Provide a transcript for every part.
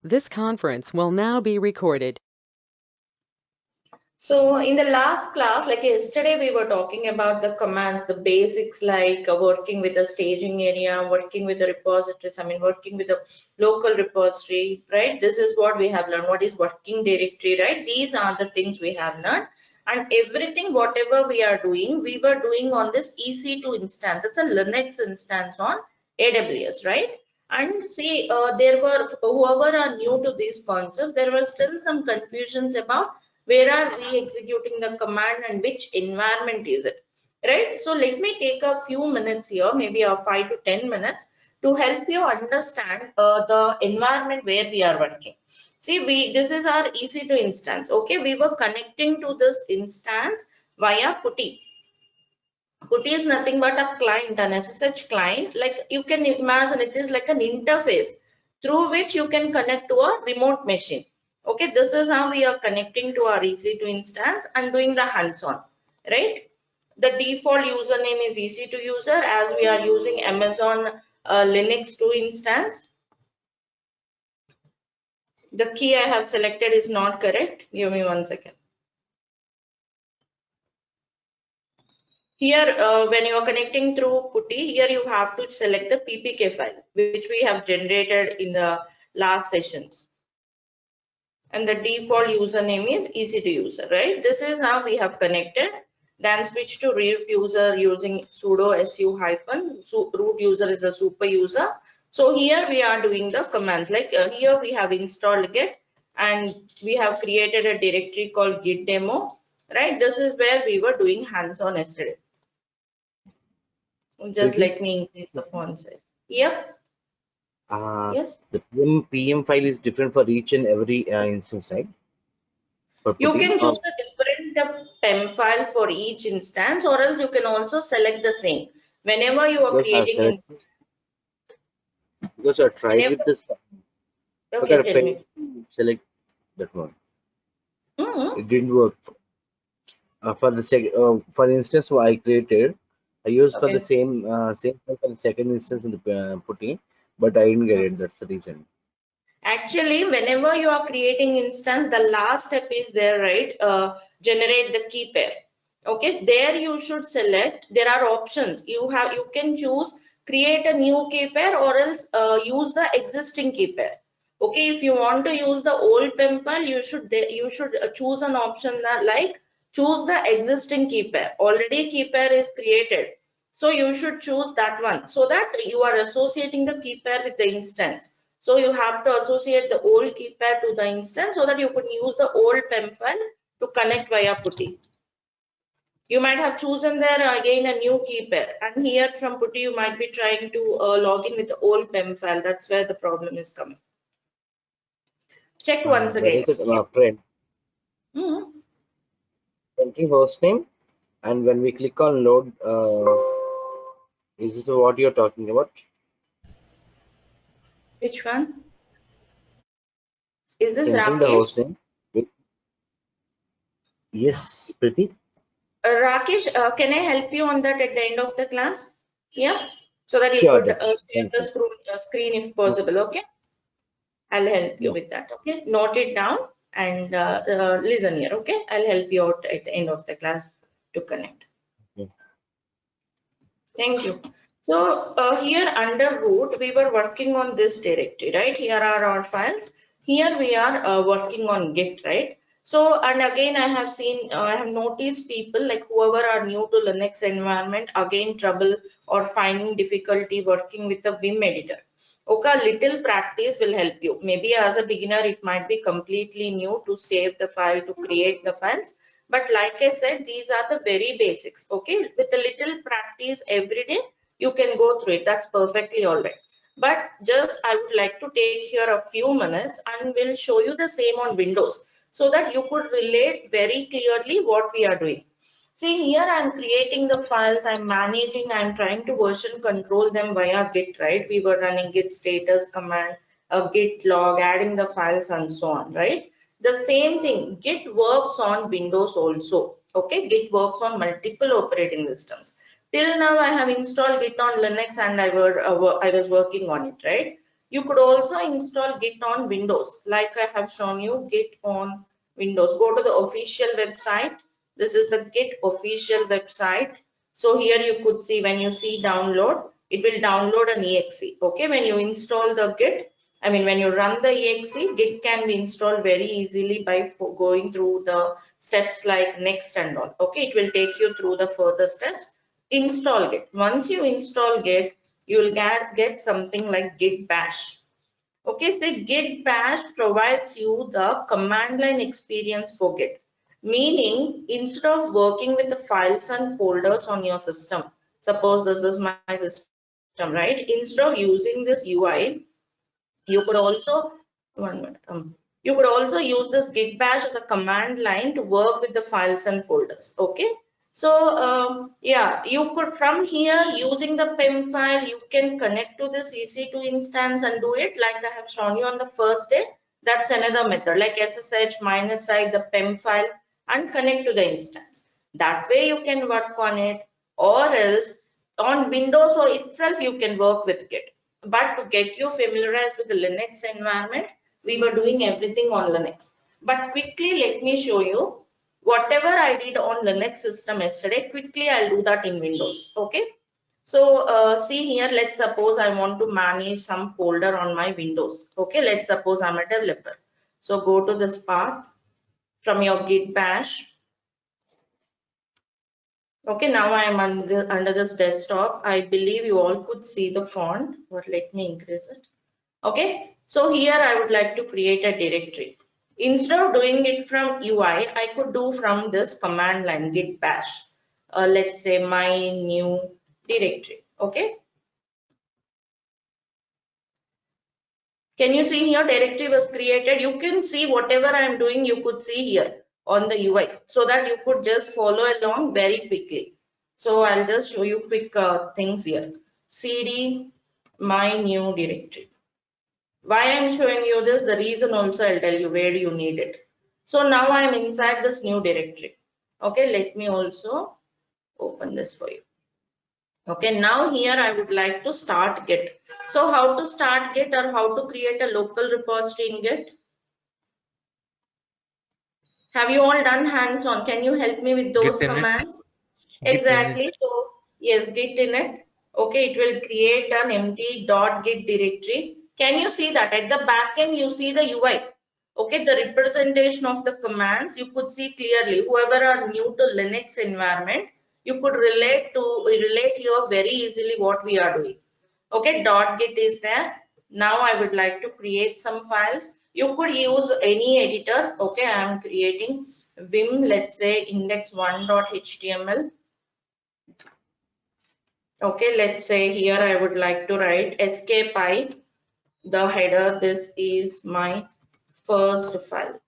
This conference will now be recorded. So in the last class, like yesterday, we were talking about the commands, the basics like working with a staging area, working with the repositories, working with a local repository, right? This is what we have learned. What is working directory, right? These are the things we have learned. And everything, whatever we are doing, we were doing on this EC2 instance. It's a Linux instance on AWS, right? And see, there were, whoever are new to these concepts, there were still some confusions about where are we executing the command and which environment is it, right? So let me take a few minutes here, maybe 5 to 10 minutes, to help you understand the environment where we are working. See, this is our EC2 instance. Okay, we were connecting to this instance via PuTTY. PuTTY is nothing but a client, an SSH client. Like you can imagine, it is like an interface through which you can connect to a remote machine. Okay, this is how we are connecting to our EC2 instance and doing the hands-on, right? The default username is EC2 user, as we are using Amazon Linux 2 instance. The key I have selected is not correct. Give me 1 second. Here, when you are connecting through PuTTY, here you have to select the PPK file, which we have generated in the last sessions. And the default username is EC2 user, right? This is how we have connected. Then switch to root user using sudo su hyphen. So root user is a super user. So here we are doing the commands. Like here we have installed Git and we have created a directory called Git demo, right? This is where we were doing hands-on yesterday. Just let me increase the font size. Yep. Yes. The PM file is different for each and every instance, right? You can choose a different PEM file for each instance, or else you can also select the same. Whenever you are creating. Because I tried with this. Okay, tell me. Select that one. It didn't work. For instance, what I created, I used for the same for the second instance in the PuTTY, but I didn't get it. That's the reason. Actually, whenever you are creating instance, the last step is there, right? Generate the key pair. Okay, there you should select. There are options. You can choose create a new key pair or else use the existing key pair. Okay, if you want to use the old PEM file, you should choose an option that like choose the existing key pair. Already key pair is created, so you should choose that one so that you are associating the key pair with the instance. So you have to associate the old key pair to the instance so that you could use the old PEM file to connect via PuTTY. You might have chosen there again a new key pair, and here from PuTTY you might be trying to log in with the old PEM file. That's where the problem is coming. Check once again. Friend. Entering host name, and when we click on load, is this what you're talking about? Which one? Is this Entering Rakesh? the host name. Yes, Preeti. Rakesh, can I help you on that at the end of the class? Yeah, so that you could share the screen if possible. Okay, I'll help you with that. Okay, note it down and listen here. Okay, I'll help you out at the end of the class to connect. Thank you. So here under root, we were working on this directory, right? Here are our files. Here we are working on Git, right? So, and again, I have seen, I have noticed people like whoever are new to Linux environment, again, trouble or finding difficulty working with the Vim editor. Okay, little practice will help you. Maybe as a beginner, it might be completely new to save the file, to create the files. But like I said, these are the very basics. Okay, with a little practice every day, you can go through it. That's perfectly all right. But just I would like to take here a few minutes and we'll show you the same on Windows so that you could relate very clearly what we are doing. See, here I'm creating the files, I'm managing, I'm trying to version control them via Git, right? We were running Git status command, a Git log, adding the files and so on, right? The same thing, Git works on Windows also. Okay, Git works on multiple operating systems. Till now, I have installed Git on Linux and I was working on it, right? You could also install Git on Windows, like I have shown you Git on Windows. Go to the official website. This is the Git official website. So here you could see, when you see download, it will download an exe. Okay, when you install the Git, when you run the exe, Git can be installed very easily by going through the steps like next and all. Okay, it will take you through the further steps. Install Git. Once you install Git, you will get something like Git bash. Okay, so Git bash provides you the command line experience for Git. Meaning, instead of working with the files and folders on your system, suppose this is my system, right? Instead of using this UI, you could also you could also use this Git bash as a command line to work with the files and folders. Okay, so yeah, you could from here using the PEM file, you can connect to this EC2 instance and do it like I have shown you on the first day. That's another method, like SSH -i the PEM file and connect to the instance. That way you can work on it, or else on Windows or itself you can work with Git. But to get you familiarized with the Linux environment, we were doing everything on Linux. But quickly, let me show you whatever I did on Linux system yesterday. Quickly, I'll do that in Windows. Okay. So see here, let's suppose I want to manage some folder on my Windows. Okay. Let's suppose I'm a developer. So go to this path from your Git bash. Okay, now I am under this desktop. I believe you all could see the font, but let me increase it. Okay, so here I would like to create a directory. Instead of doing it from UI, I could do from this command line git bash. Let's say my new directory. Okay. Can you see here directory was created? You can see whatever I am doing, you could see here on the UI, so that you could just follow along very quickly. So I'll just show you quick things here. CD my new directory. Why I'm showing you this, the reason also I'll tell you where you need it. So now I'm inside this new directory. Okay, let me also open this for you. Okay, now here I would like to start Git. So how to start Git, or how to create a local repository in Git? Have you all done hands-on? Can you help me with those commands? Exactly. So yes, Git init. Okay, it will create an empty .git directory. Can you see that at the back end? You see the UI. Okay, the representation of the commands you could see clearly. Whoever are new to Linux environment, you could relate here very easily what we are doing. Okay, .git is there. Now I would like to create some files. You could use any editor. Okay, I am creating Vim, let's say index1.html. Okay, let's say here I would like to write skpy, the header. This is my first file.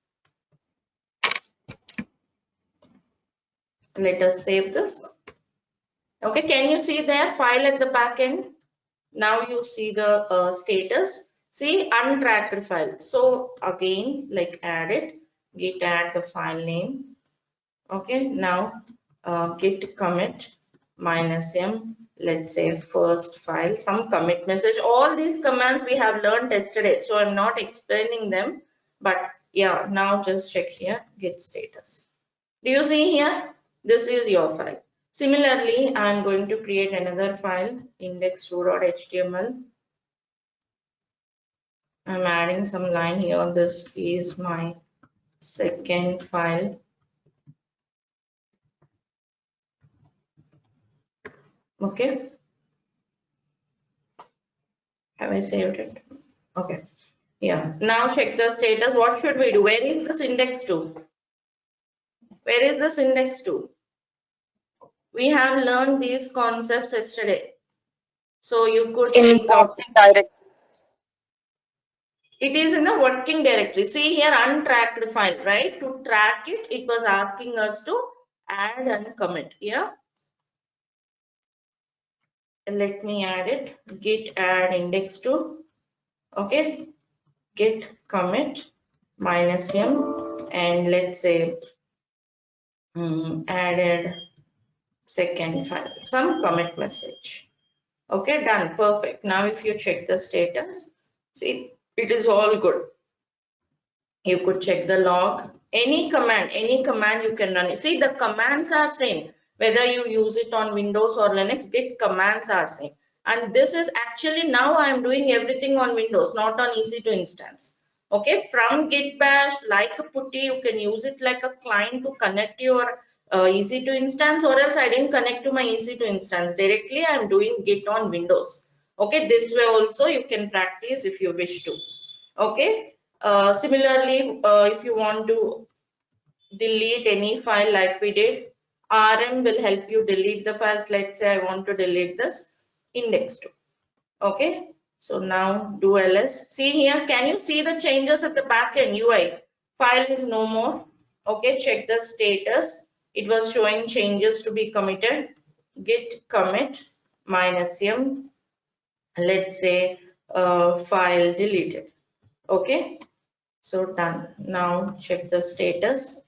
Let us save this. Okay, can you see there file at the back end? Now you see the status. See untracked file. So again, like add it, git add the file name. Okay, now git commit -m, let's say first file, some commit message. All these commands we have learned yesterday, so I'm not explaining them, but yeah, now just check here git status. Do you see here? This is your file. Similarly, I'm going to create another file, index2.html. I'm adding some line here. This is my second file. Okay. Have I saved it? Okay. Yeah. Now check the status. What should we do? Where is this index to? Where is this index to? We have learned these concepts yesterday. So you could in working directory. It is in the working directory. See here untracked file, right? To track it, it was asking us to add and commit. Yeah. Let me add it. Git add index2. Okay. Git commit -m, and let's say added second file, some commit message. Okay, done. Perfect. Now if you check the status, See, it is all good. You could check the log. Any command you can run. See, the commands are same. Whether you use it on Windows or Linux, Git commands are same. And this is actually now I am doing everything on Windows, not on EC2 instance. Okay, from Git bash, like a putty, you can use it like a client to connect your EC2 instance, or else I didn't connect to my EC2 instance directly. I am doing Git on Windows. Okay, this way also you can practice if you wish to. Okay. Similarly, if you want to delete any file like we did, RM will help you delete the files. Let's say I want to delete this index2. Okay, so now do ls. See here, can you see the changes at the backend UI? File is no more. Okay, check the status. It was showing changes to be committed. Git commit -m. Let's say file deleted. Okay, so done. Now check the status,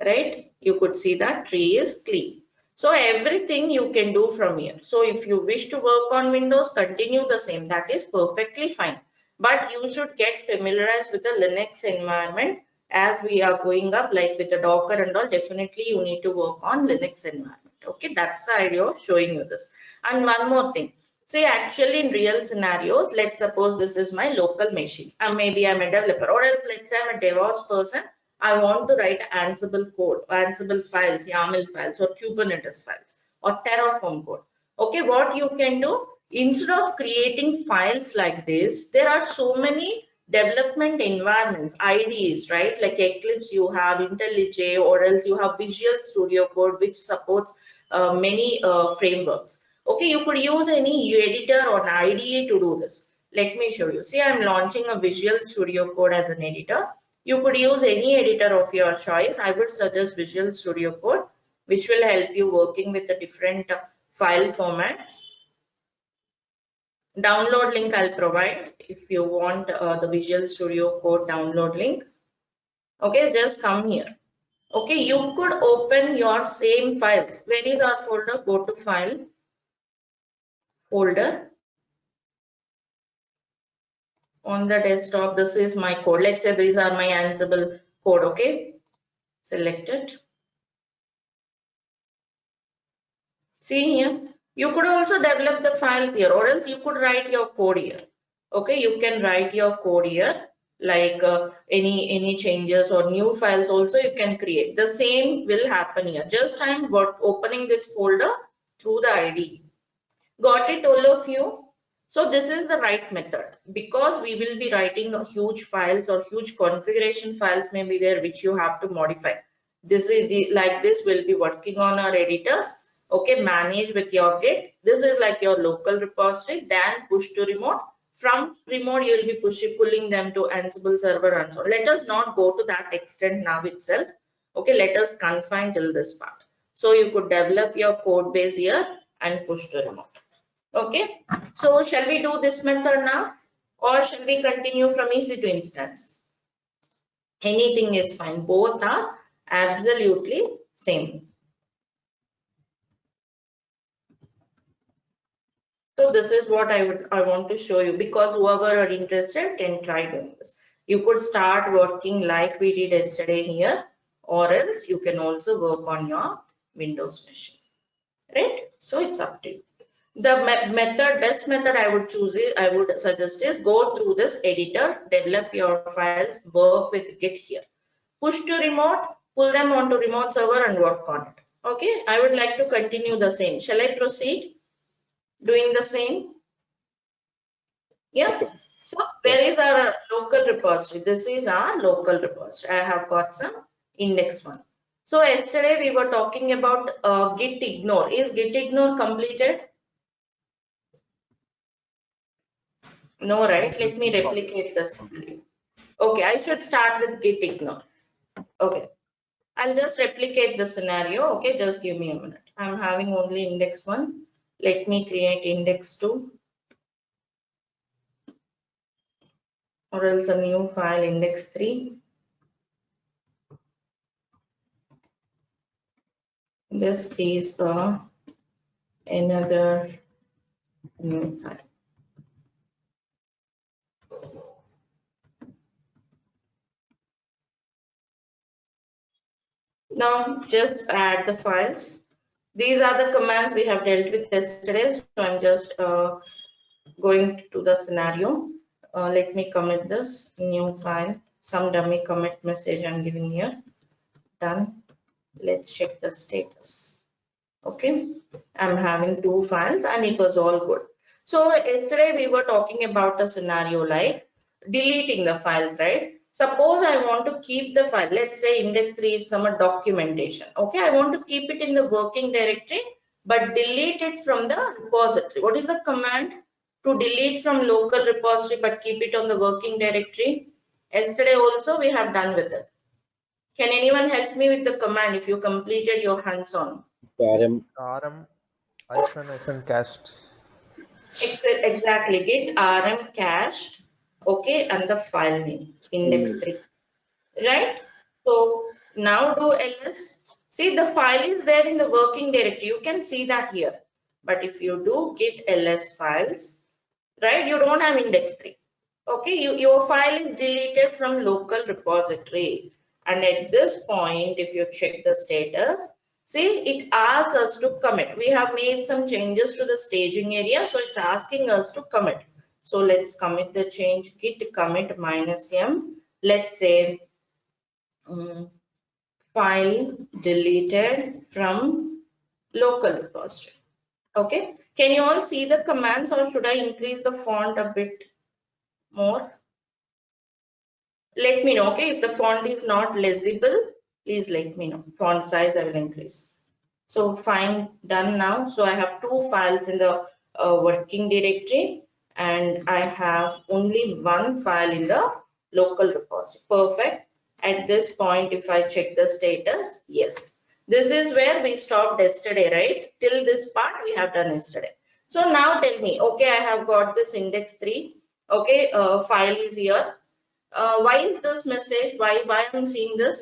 right? You could see that tree is clean. So everything you can do from here. So if you wish to work on Windows, continue the same. That is perfectly fine. But you should get familiarized with the Linux environment as we are going up, like with the Docker and all. Definitely you need to work on Linux environment. Okay, that's the idea of showing you this. And one more thing. See, actually in real scenarios, let's suppose this is my local machine. Maybe I'm a developer, or else let's say I'm a DevOps person. I want to write Ansible code, Ansible files, YAML files, or Kubernetes files, or Terraform code. Okay, what you can do, instead of creating files like this, there are so many development environments, IDEs, right? Like Eclipse, you have IntelliJ, or else you have Visual Studio Code, which supports many frameworks. Okay, you could use any editor or an IDE to do this. Let me show you. See, I'm launching a Visual Studio Code as an editor. You could use any editor of your choice. I would suggest Visual Studio Code, which will help you working with the different file formats. Download link I'll provide if you want the Visual Studio Code download link. Okay, just come here. Okay, you could open your same files. Where is our folder? Go to File, Folder. On the desktop, this is my code. Let's say these are my Ansible code. Okay, select it. See here, you could also develop the files here, or else you could write your code here. Okay, you can write your code here, like any changes or new files also you can create. The same will happen here. Just I'm opening this folder through the IDE. Got it, all of you? So this is the right method, because we will be writing huge files or huge configuration files may be there which you have to modify. This is like this will be working on our editors. Okay, manage with your Git. This is like your local repository, then push to remote. From remote, you will be pulling them to Ansible server and so on. Let us not go to that extent now itself. Okay, let us confine till this part. So you could develop your code base here and push to remote. Okay, so shall we do this method now, or shall we continue from EC2 instance? Anything is fine. Both are absolutely same. So this is what I want to show you, because whoever are interested can try doing this. You could start working like we did yesterday here, or else you can also work on your Windows machine, right? So it's up to you. The best method I would suggest is go through this editor, develop your files, work with Git here. Push to remote, pull them onto remote server and work on it. Okay, I would like to continue the same. Shall I proceed doing the same? Yeah. So where is our local repository? This is our local repository. I have got some index1. So yesterday we were talking about git ignore. Is git ignore completed? No, right? Let me replicate this. Okay, I should start with git ignore. Okay, I'll just replicate the scenario. Okay, just give me a minute. I'm having only index1. Let me create index2, or else a new file index3. This is another new file. Now just add the files. These are the commands we have dealt with yesterday. So I'm just going to the scenario. Let me commit this new file. Some dummy commit message I'm giving here. Done. Let's check the status. Okay, I'm having 2 files and it was all good. So yesterday we were talking about a scenario like deleting the files, right? Suppose I want to keep the file, let's say index3 is some documentation. Okay, I want to keep it in the working directory but delete it from the repository. What is the command to delete from local repository but keep it on the working directory? Yesterday also we have done with it. Can anyone help me with the command if you completed your hands-on? rm -cached. Exactly, git rm cached, okay, and the file name index3, right? So now do ls. See, the file is there in the working directory. You can see that here. But if you do git ls files, right, you don't have index3. Okay, your file is deleted from local repository. And at this point, if you check the status, see, it asks us to commit. We have made some changes to the staging area, so it's asking us to commit. So let's commit the change, git commit -m. Let's say file deleted from local repository. Okay, can you all see the commands, or should I increase the font a bit more? Let me know. Okay, if the font is not legible, please let me know. Font size I will increase. So fine, done now. So I have 2 files in the working directory and I have only 1 file in the local repository. Perfect. At this point, if I check the status, yes, this is where we stopped yesterday, right? Till this part we have done yesterday. So now tell me, okay, I have got this index3. Okay, file is here. Why is this message? Why I'm seeing this?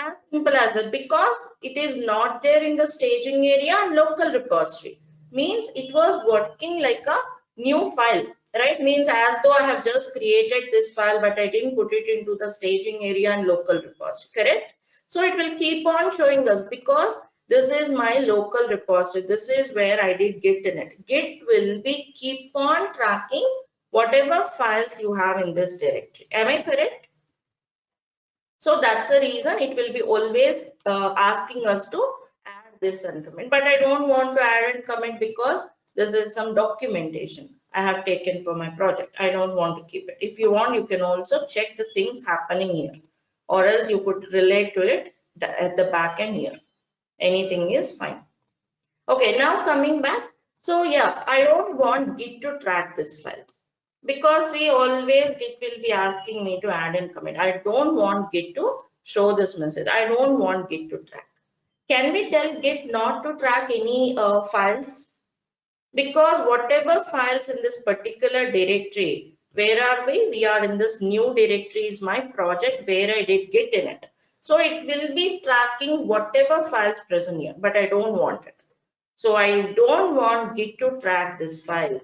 As simple as that, because it is not there in the staging area and local repository. Means it was working like a new file, right? Means as though I have just created this file, but I didn't put it into the staging area and local repository, correct? So it will keep on showing us because this is my local repository. This is where I did git in it. Git will be keep on tracking whatever files you have in this directory. Am I correct? So that's the reason it will be always asking us to add this and comment. But I don't want to add and comment because this is some documentation I have taken for my project. I don't want to keep it. If you want, you can also check the things happening here, or else you could relate to it at the back end here. Anything is fine. Okay, now coming back. So yeah, I don't want Git to track this file, because see, always Git will be asking me to add and commit. I don't want Git to show this message. I don't want Git to track. Can we tell Git not to track any files? Because whatever files in this particular directory, where are we? We are in this new directory is my project where I did Git in it. So it will be tracking whatever files present here, but I don't want it. So I don't want Git to track this file.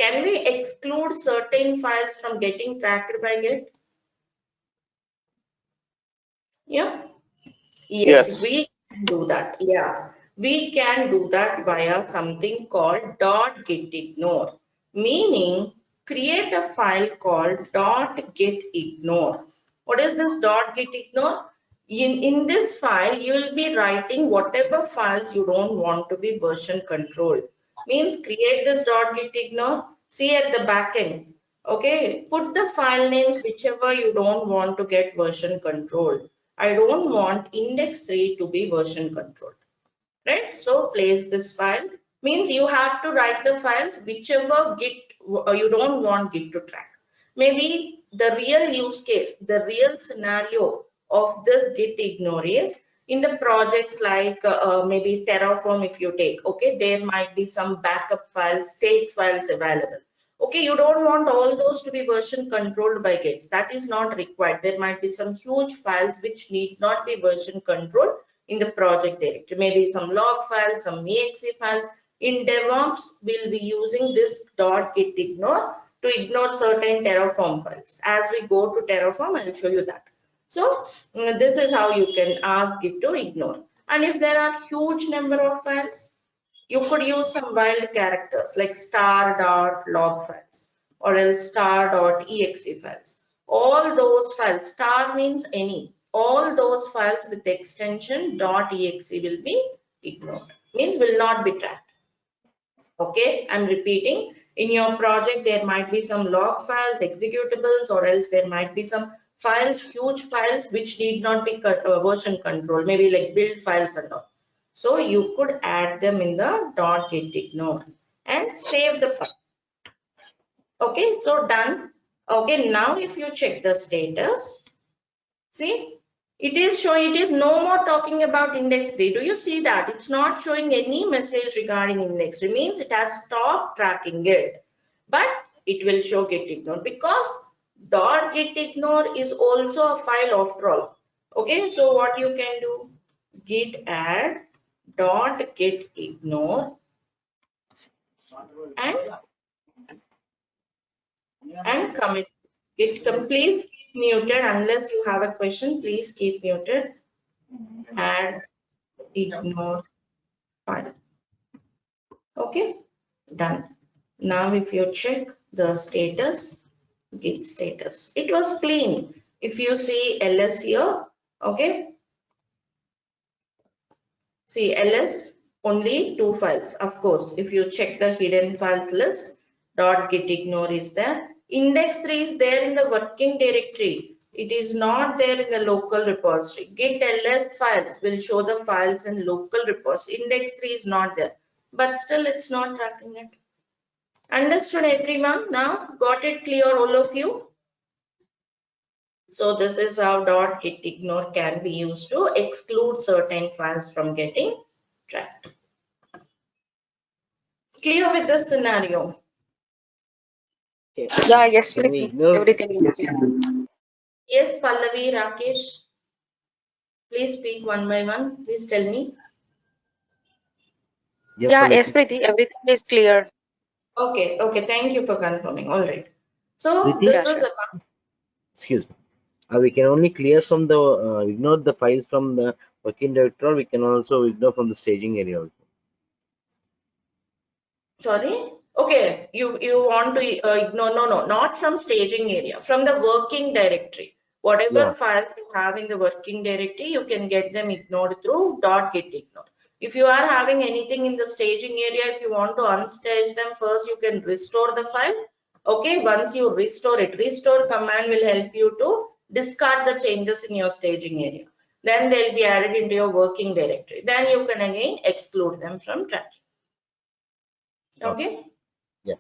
Can we exclude certain files from getting tracked by Git? Yeah. Yes, we can do that. Yeah, we can do that via something called .gitignore, meaning create a file called .gitignore. What is this .gitignore? In this file, you will be writing whatever files you don't want to be version controlled. Means create this .gitignore, see at the back end. Okay, put the file names whichever you don't want to get version controlled. I don't want index3 to be version controlled, right? So place this file, means you have to write the files whichever Git you don't want Git to track. Maybe the real use case, the real scenario of this Git ignore is in the projects like maybe Terraform. If you take, okay, there might be some backup files, state files available. Okay, you don't want all those to be version controlled by Git. That is not required. There might be some huge files which need not be version controlled in the project directory. Maybe some log files, some exe files. In DevOps, we'll be using this .gitignore to ignore certain Terraform files. As we go to Terraform, I'll show you that. So this is how you can ask it to ignore. And if there are huge number of files, you could use some wild characters like star.log files or else star.exe files. All those files, star means any, all those files with extension .exe will be ignored, means will not be tracked. Okay, I'm repeating, in your project there might be some log files, executables, or else there might be some files, huge files which need not be version control, maybe like build files and all. So you could add them in the .getIgnore and save the file. Okay, so done. Okay, now if you check the status, see, it is showing, it is no more talking about index 3. Do you see that? It's not showing any message regarding index 3, means it has stopped tracking it. But it will show getIgnore because .getIgnore is also a file after all. Okay, so what you can do? Git add .getIgnore and commit. Please keep muted unless you have a question. Please keep muted. Add ignore file. Okay, done. Now if you check the status, git status, it was clean. If you see ls here, okay, see ls only 2 files. Of course, if you check the hidden files list, .getIgnore is there. Index 3 is there in the working directory. It is not there in the local repository. Git ls files will show the files in local repository. Index 3 is not there, but still it's not tracking it. Understood everyone? Now got it clear, all of you? So this is how .getIgnore can be used to exclude certain files from getting tracked. Clear with this scenario? Yeah, yes, Can we Preeti. ignore? Everything is clear. Yes, Pallavi, Rakesh, please speak one by one. Please tell me. Yeah, Pallavi. yes, Preeti. Everything is clear. Okay, okay. Thank you for confirming. All right. So Preeti? this Yeah, is sure. about, Excuse me. We can only clear from the ignore the files from the working directory. Or we can also ignore from the staging area also. sorry. Okay, you want to ignore, no, not from staging area, from the working directory. Whatever Yeah. files you have in the working directory, you can get them ignored through .getIgnore. If you are having anything in the staging area, if you want to unstage them first, you can restore the file. Okay, once you restore it, restore command will help you to discard the changes in your staging area. Then they'll be added into your working directory. Then you can again exclude them from tracking. Okay. Yeah.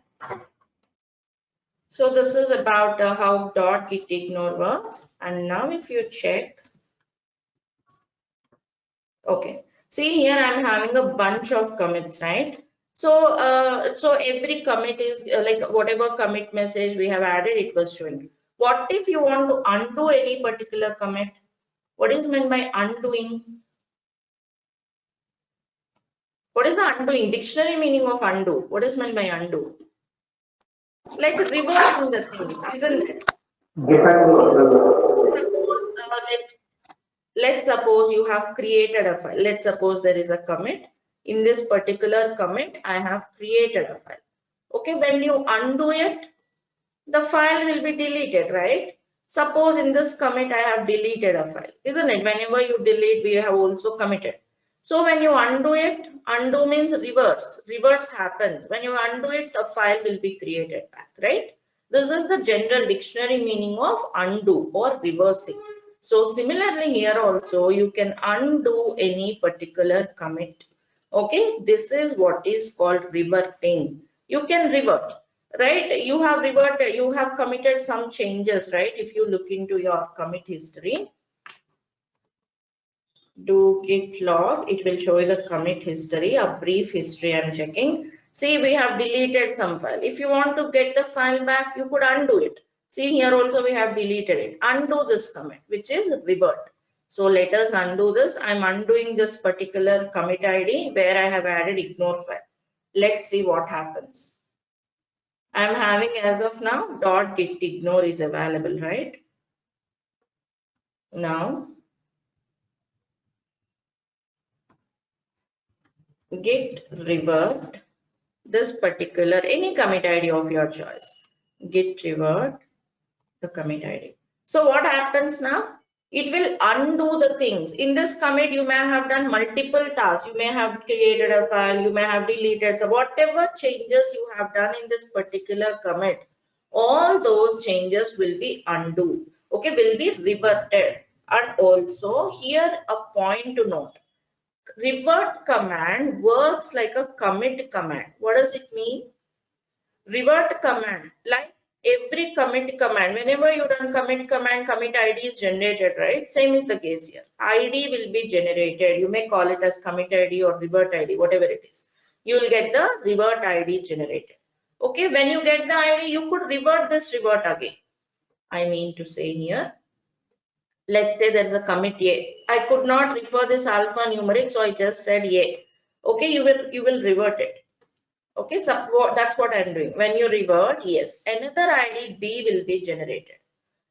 So this is about how .getIgnore works. And now if you check, okay, see here I'm having a bunch of commits, right? So so every commit is like whatever commit message we have added, it was showing. What if you want to undo any particular commit? What is meant by undoing? What is the undoing? Dictionary meaning of undo. What is meant by undo? Like reversing the thing, isn't it? Suppose let's suppose you have created a file. Let's suppose there is a commit. In this particular commit, I have created a file. Okay, when you undo it, the file will be deleted, right? Suppose in this commit, I have deleted a file, isn't it? Whenever you delete, we have also committed. So when you undo it, undo means reverse. Reverse happens. When you undo it, the file will be created back, right? This is the general dictionary meaning of undo or reversing. So similarly here also, you can undo any particular commit. Okay, this is what is called reverting. You can revert, right? You have reverted, you have committed some changes, right? If you look into your commit history, do git log, it will show you the commit history, a brief history I'm checking. See, we have deleted some file. If you want to get the file back, you could undo it. See, here also we have deleted it. Undo this commit, which is revert. So let us undo this. I'm undoing this particular commit ID where I have added ignore file. Let's see what happens. I'm having as of now .getIgnore is available, right? Now git revert this particular any commit ID of your choice. Git revert the commit ID. So what happens now? It will undo the things. In this commit, you may have done multiple tasks. You may have created a file, you may have deleted. So whatever changes you have done in this particular commit, all those changes will be undo. Okay, will be reverted. And also here a point to note. Revert command works like a commit command. What does it mean? Revert command, like every commit command, whenever you run commit command, commit ID is generated, right? Same is the case here. ID will be generated. You may call it as commit ID or revert ID, whatever it is. You will get the revert ID generated. Okay, when you get the ID, you could revert this revert again. I mean to say here, let's say there is a commit A. I could not refer this alphanumeric, so I just said A. Okay, you will revert it. Okay, so that's what I'm doing. When you revert, yes, another ID B will be generated.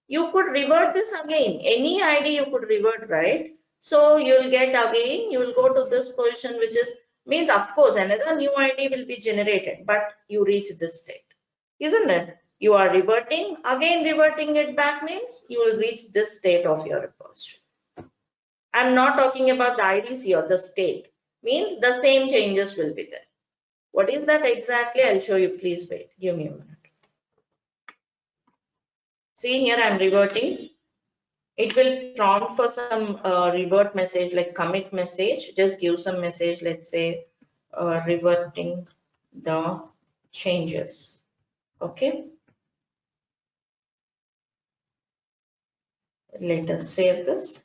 You could revert this again. Any ID you could revert, right? So you'll get again, you will go to this position, which is means of course another new ID will be generated, but you reach this state, isn't it? You are reverting, again reverting it back means you will reach this state of your repository. I'm not talking about the IDs here, the state means the same changes will be there. What is that exactly? I'll show you. Please wait. Give me a minute. See here, I'm reverting. It will prompt for some revert message like commit message. Just give some message. Let's say reverting the changes. Okay. Let us save this.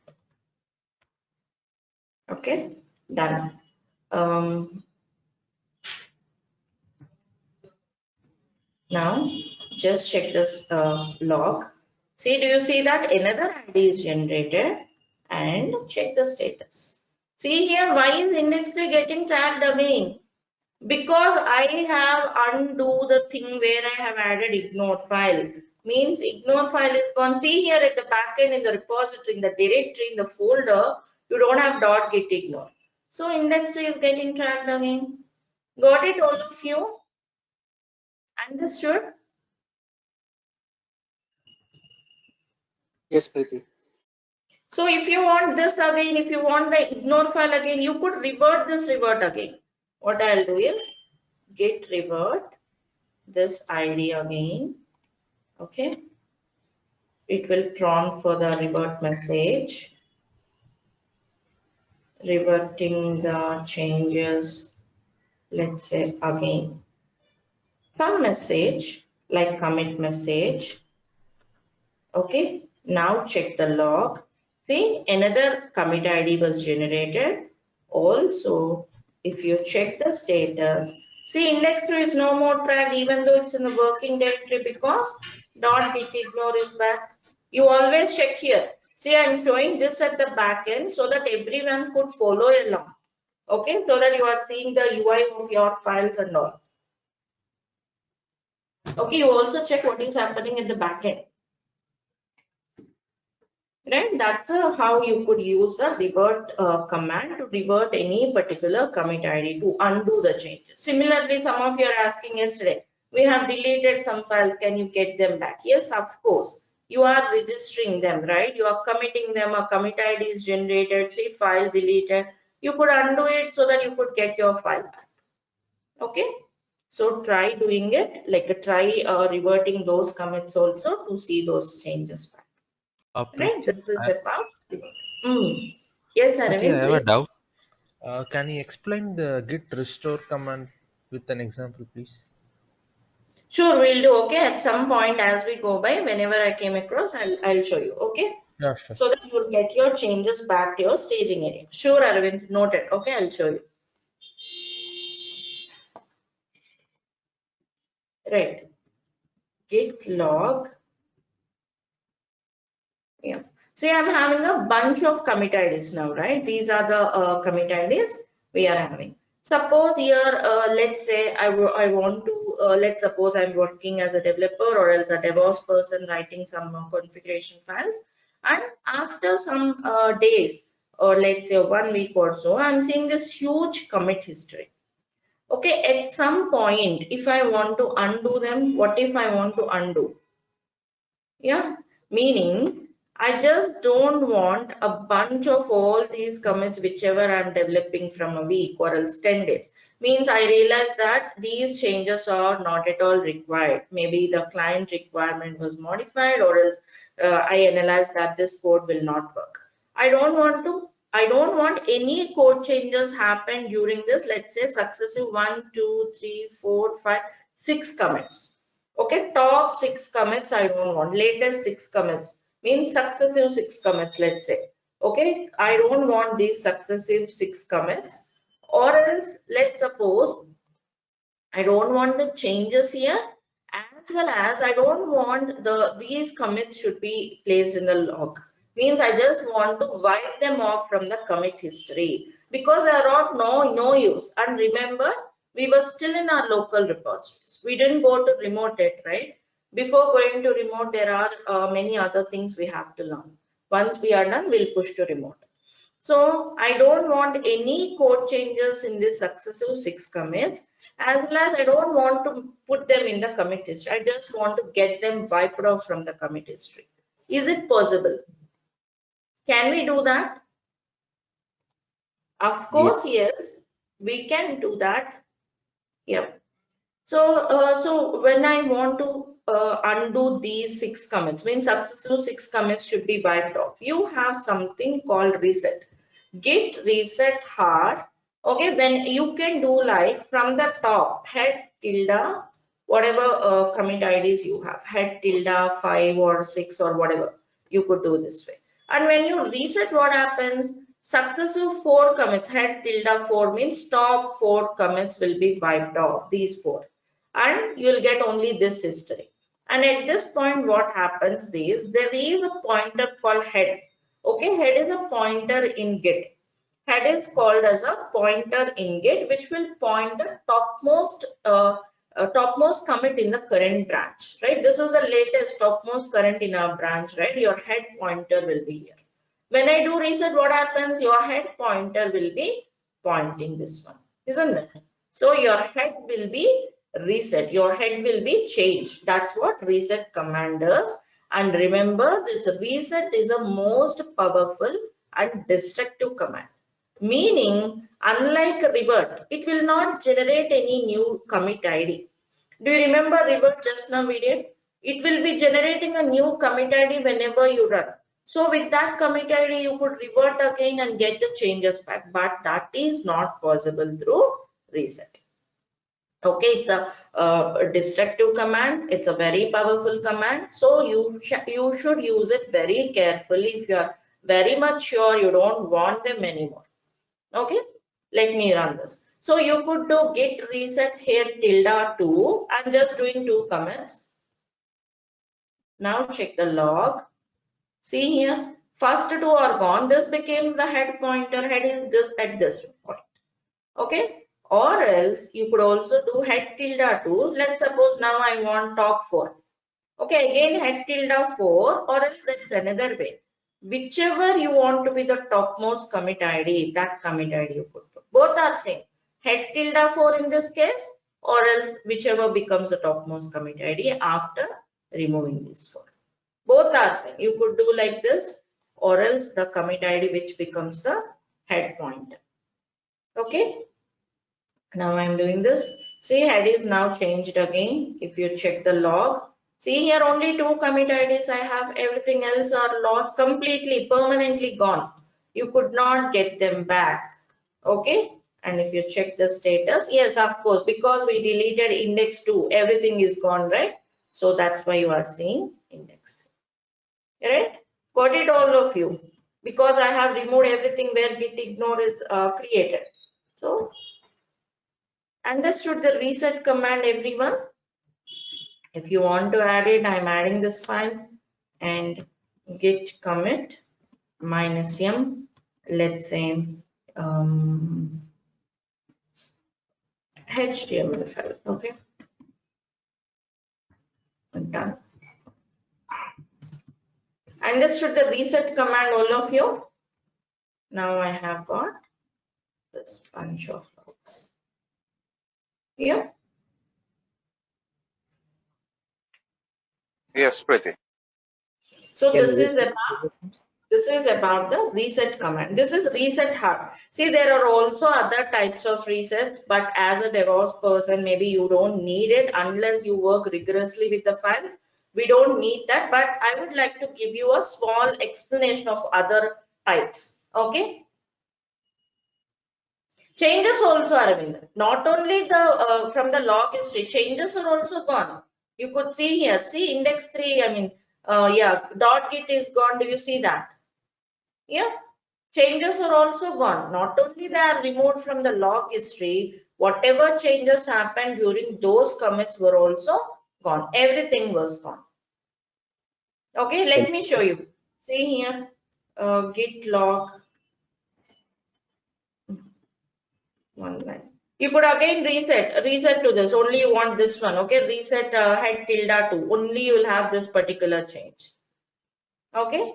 Okay. Done. Now just check this log. See, do you see that another ID is generated and check the status. See here, why is index 3 getting tracked again? Because I have undo the thing where I have added ignore file. Means ignore file is gone. See here at the backend in the repository, in the directory, in the folder, you don't have .git ignore. So index 3 is getting tracked again. Got it, all of you? Understood? Yes, Preeti. So if you want this again, if you want the ignore file again, you could revert this revert again. What I'll do is git revert this ID again. Okay. It will prompt for the revert message. Reverting the changes, let's say again. Some message like commit message. Okay. Now check the log. See, another commit ID was generated. Also, if you check the status, see index 2 is no more tracked even though it's in the working directory because .git ignore is back. You always check here. See, I'm showing this at the back end so that everyone could follow along. Okay, so that you are seeing the UI of your files and all. Okay, you also check what is happening at the back end. Right, that's how you could use the revert command to revert any particular commit ID to undo the changes. Similarly, some of you are asking yesterday, we have deleted some files, can you get them back? Yes, of course. You are registering them, right? You are committing them, a commit ID is generated, see file deleted. You could undo it so that you could get your file back. Okay, so try doing it, like try reverting those commits also to see those changes back. Right, this is about. Yes, Arvind, I have a please. doubt. Can you explain the git restore command with an example, please? Sure, we'll do. Okay, at some point as we go by, whenever I came across, I'll show you. Okay. Yeah, sure. So that you will get your changes back to your staging area. Sure, Arvind, noted. Okay, I'll show you. Right. Git log. Yeah. See, I'm having a bunch of commit IDs now, right? These are the commit IDs we are having. Suppose here, let's say I want to, let's suppose I'm working as a developer or else a DevOps person writing some configuration files. and after some days, or let's say 1 week or so, I'm seeing this huge commit history. Okay, at some point, if I want to undo them, what if I want to undo? Yeah, meaning I just don't want a bunch of all these commits whichever I'm developing from a week or else 10 days. Means I realize that these changes are not at all required. Maybe the client requirement was modified, or else I analyze that this code will not work. I don't want any code changes happen during this, let's say successive 1, 2, 3, 4, 5, 6 commits. Okay, top 6 commits I don't want. Latest 6 commits means successive 6 commits, let's say. Okay, I don't want these successive 6 commits, or else let's suppose I don't want the changes here, as well as I don't want these commits should be placed in the log. Means I just want to wipe them off from the commit history because they are of no use. And remember, we were still in our local repositories. We didn't go to remote it, right? Before going to remote, there are many other things we have to learn. Once we are done, we'll push to remote. So I don't want any code changes in this successive 6 commits, as well as I don't want to put them in the commit history. I just want to get them wiped off from the commit history. Is it possible? Can we do that? Of course, yes, we can do that. Yep. So when I want to undo these 6 commits, means successive 6 commits should be wiped off. You have something called reset. Git reset hard. Okay, when you can do like from the top head tilde, whatever commit IDs you have, head tilde 5 or 6 or whatever, you could do this way. And when you reset, what happens? Successive 4 commits, head tilde 4 means top 4 commits will be wiped off, these 4, and you will get only this history. And at this point, what happens is there is a pointer called head. Okay, head is a pointer in Git. Head is called as a pointer in Git, which will point the topmost commit in the current branch, right? This is the latest topmost current in our branch, right? Your head pointer will be here. When I do reset, what happens? Your head pointer will be pointing this one, isn't it? So your head will be reset. Your head will be changed. That's what reset command does. And remember, this reset is a most powerful and destructive command. Meaning, unlike revert, it will not generate any new commit ID. Do you remember revert just now we did? It will be generating a new commit ID whenever you run. So with that commit ID, you could revert again and get the changes back, but that is not possible through reset. Okay, it's a destructive command. It's a very powerful command. So you should use it very carefully if you are very much sure you don't want them anymore. Okay, let me run this. So you could do git reset here tilde 2. I'm just doing 2 commits. Now check the log. See here, first 2 are gone. This becomes the head pointer. Head is this at this point. Okay, or else you could also do head tilde 2. Let's suppose now I want top 4. Okay, again head tilde 4, or else there is another way. Whichever you want to be the topmost commit ID, that commit ID you could put. Both are same. Head tilde 4 in this case, or else whichever becomes the topmost commit ID after removing these 4. Both are same. You could do like this, or else the commit ID which becomes the head pointer. Okay. Now I'm doing this. See, head is now changed again. If you check the log, see here only 2 commit IDs I have. Everything else are lost, completely, permanently gone. You could not get them back. Okay. And if you check the status, yes, of course, because we deleted index 2, everything is gone, right? So that's why you are seeing index 3. Right? Got it, all of you? Because I have removed everything where git ignore is created. So understood the reset command, everyone? If you want to add it, I'm adding this file and git commit -m, let's say HTML file. Okay, I'm done. Understood the reset command, all of you? Now I have got this bunch of logs. Yeah. Yes, Preeti. So Can this you is about the reset command. This is reset hard. See, there are also other types of resets, but as a DevOps person, maybe you don't need it unless you work rigorously with the files. We don't need that, but I would like to give you a small explanation of other types. Okay. Changes also, Arvind. Not only the from the log history, changes are also gone. You could see here. See index 3. I mean, yeah, .git is gone. Do you see that? Yeah. Changes are also gone. Not only they are removed from the log history, whatever changes happened during those commits were also gone. Everything was gone. Okay, let me show you. See here, git log. One line. You could again reset to this. Only you want this one. Okay, reset head tilde to. Only you will have this particular change. Okay.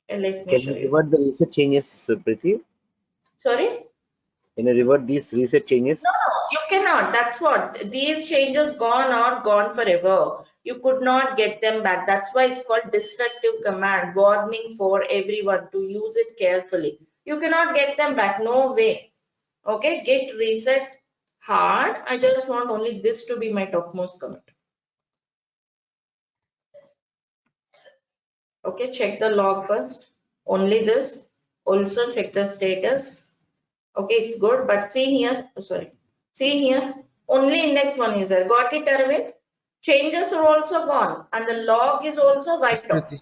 And let me can show you you. revert the reset changes, Preeti? Sorry. Can you revert these reset changes? No, you cannot. That's what. These changes gone or gone forever. You could not get them back. That's why it's called destructive command. Warning for everyone to use it carefully. You cannot get them back. No way. Okay, git reset hard. I just want only this to be my topmost commit. Okay, check the log first. Only this. Also check the status. Okay, it's good. But see here. Oh, sorry. See here. Only index 1 is there. Got it, Arvind? Changes are also gone. And the log is also wiped off. Preeti.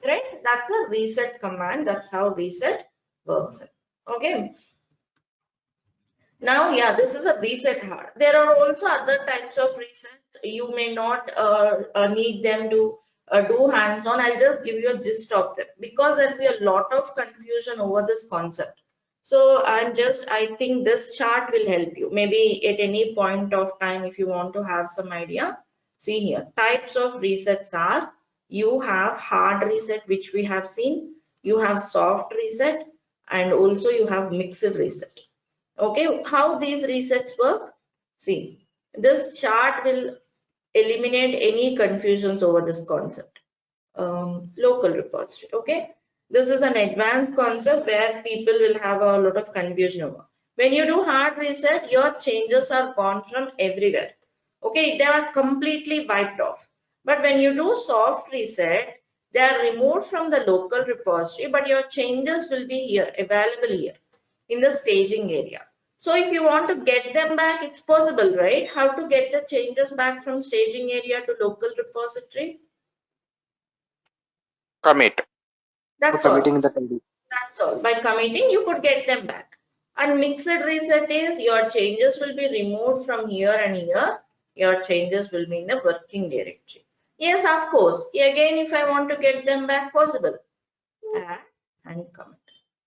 Right? That's a reset command. That's how reset works. Okay. Now, yeah, this is a reset hard. There are also other types of resets. You may not need them to do hands-on. I'll just give you a gist of them because there'll be a lot of confusion over this concept. So I think this chart will help you. Maybe at any point of time, if you want to have some idea, see here. Types of resets are, you have hard reset, which we have seen. You have soft reset, and also you have mixed reset. Okay, how these resets work? See, this chart will eliminate any confusions over this concept. Local repository. Okay, this is an advanced concept where people will have a lot of confusion over. When you do hard reset, your changes are gone from everywhere. Okay, they are completely wiped off. But when you do soft reset, they are removed from the local repository, but your changes will be here, available here in the staging area. So if you want to get them back, it's possible, right? How to get the changes back from staging area to local repository? Commit. That's all. That's all. By committing, you could get them back. And mixed reset is your changes will be removed from here and here. Your changes will be in the working directory. Yes, of course. Again, if I want to get them back, possible. Add and commit.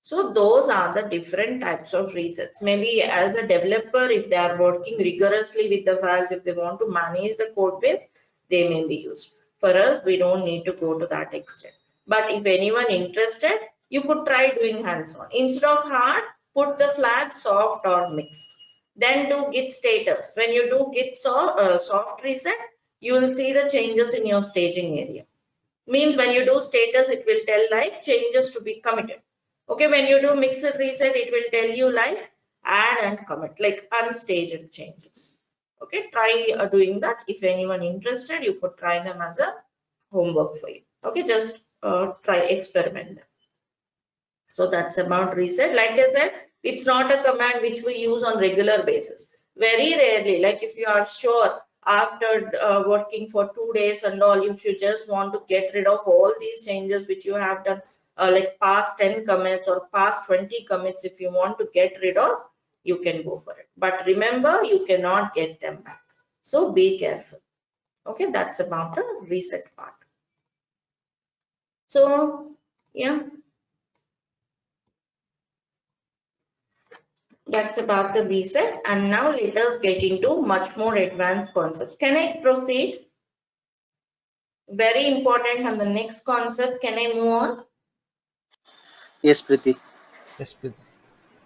So those are the different types of resets. Maybe as a developer, if they are working rigorously with the files, if they want to manage the code base, they may be used. For us, we don't need to go to that extent. But if anyone interested, you could try doing hands-on. Instead of hard, put the flag soft or mixed. Then do git status. When you do git soft reset, you will see the changes in your staging area. Means when you do status, it will tell like changes to be committed. Okay, when you do mixed reset, it will tell you like add and commit, like unstaged changes. Okay, try doing that. If anyone interested, you could try them as a homework for you. Okay, just try experiment them. So that's about reset. Like I said, it's not a command which we use on regular basis. Very rarely, like if you are sure after working for 2 days and all, if you just want to get rid of all these changes which you have done, like past 10 commits or past 20 commits, if you want to get rid of, you can go for it. But remember, you cannot get them back. So be careful. Okay, that's about the reset part. So, yeah. That's about the reset, and now let us get into much more advanced concepts. Can I proceed? Very important. And the next concept, can I move on? Yes, Preeti. Yes, Preeti.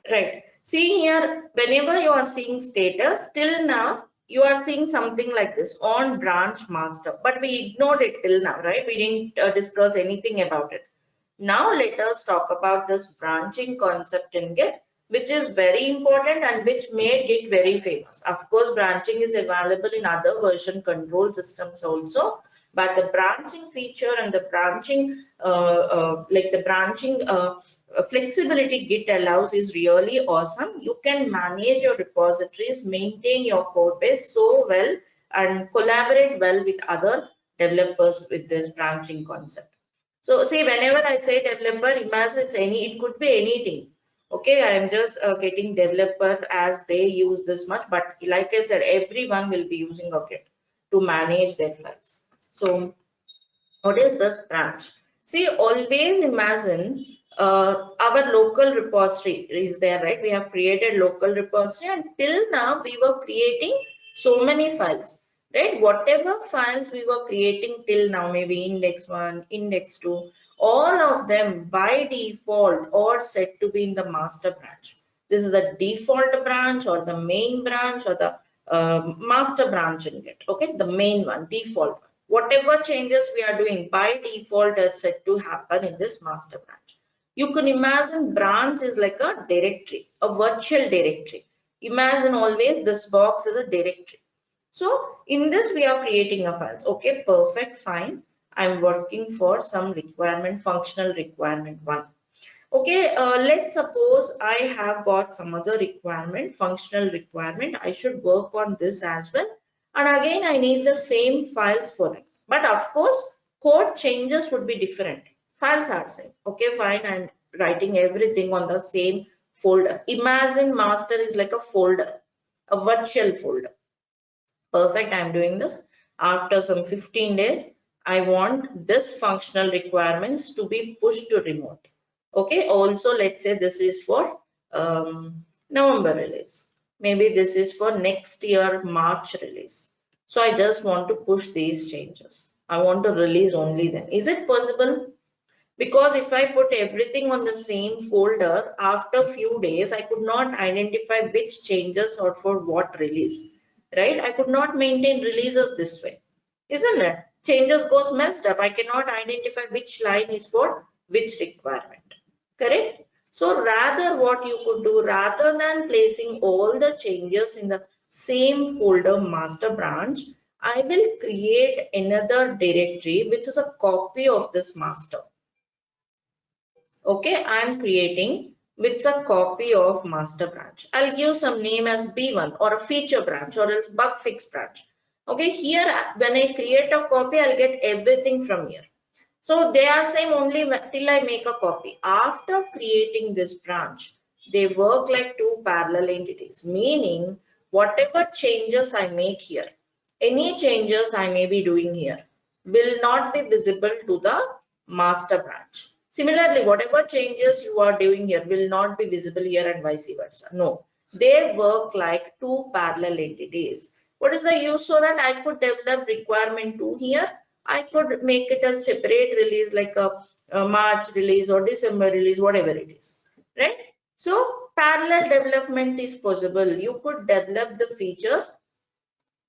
Right. See here, whenever you are seeing status, till now you are seeing something like this, on branch master, but we ignored it till now, right? We didn't discuss anything about it. Now let us talk about this branching concept in Git, which is very important and which made Git very famous. Of course, branching is available in other version control systems also, but the branching feature and the branching, flexibility Git allows is really awesome. You can manage your repositories, maintain your code base so well, and collaborate well with other developers with this branching concept. So see, whenever I say developer, imagine it could be anything. Okay, I am just getting developer as they use this much, but like I said, everyone will be using a Git to manage their files. So what is this branch? See, always imagine our local repository is there, right? We have created local repository, and till now we were creating so many files, right? Whatever files we were creating till now, maybe index 1, index 2, all of them by default are set to be in the master branch. This is the default branch or the main branch or the master branch in it. Okay, the main one, default one. Whatever changes we are doing by default are set to happen in this master branch. You can imagine branch is like a directory, a virtual directory. Imagine always this box is a directory. So in this we are creating a files. Okay, perfect, fine. I'm working for some requirement, functional requirement 1. Okay, let's suppose I have got some other requirement, functional requirement. I should work on this as well. And again, I need the same files for them. But of course, code changes would be different. Files are same. Okay, fine. I'm writing everything on the same folder. Imagine master is like a folder, a virtual folder. Perfect, I'm doing this. After some 15 days, I want this functional requirements to be pushed to remote. Okay, also let's say this is for November release. Maybe this is for next year March release. So I just want to push these changes. I want to release only them. Is it possible? Because if I put everything on the same folder, after few days, I could not identify which changes or for what release, right? I could not maintain releases this way, isn't it? Changes goes messed up. I cannot identify which line is for which requirement, correct? So rather what you could do, rather than placing all the changes in the same folder master branch, I will create another directory which is a copy of this master. Okay, I'm creating with a copy of master branch. I'll give some name as B1 or a feature branch or else bug fix branch. Okay, here when I create a copy, I'll get everything from here. So they are saying only till I make a copy. After creating this branch, they work like two parallel entities, meaning whatever changes I make here, any changes I may be doing here will not be visible to the master branch. Similarly, whatever changes you are doing here will not be visible here and vice versa. No, they work like two parallel entities. What is the use? So that I could develop requirement 2 here. I could make it a separate release like a March release or December release, whatever it is, right? So parallel development is possible. You could develop the features.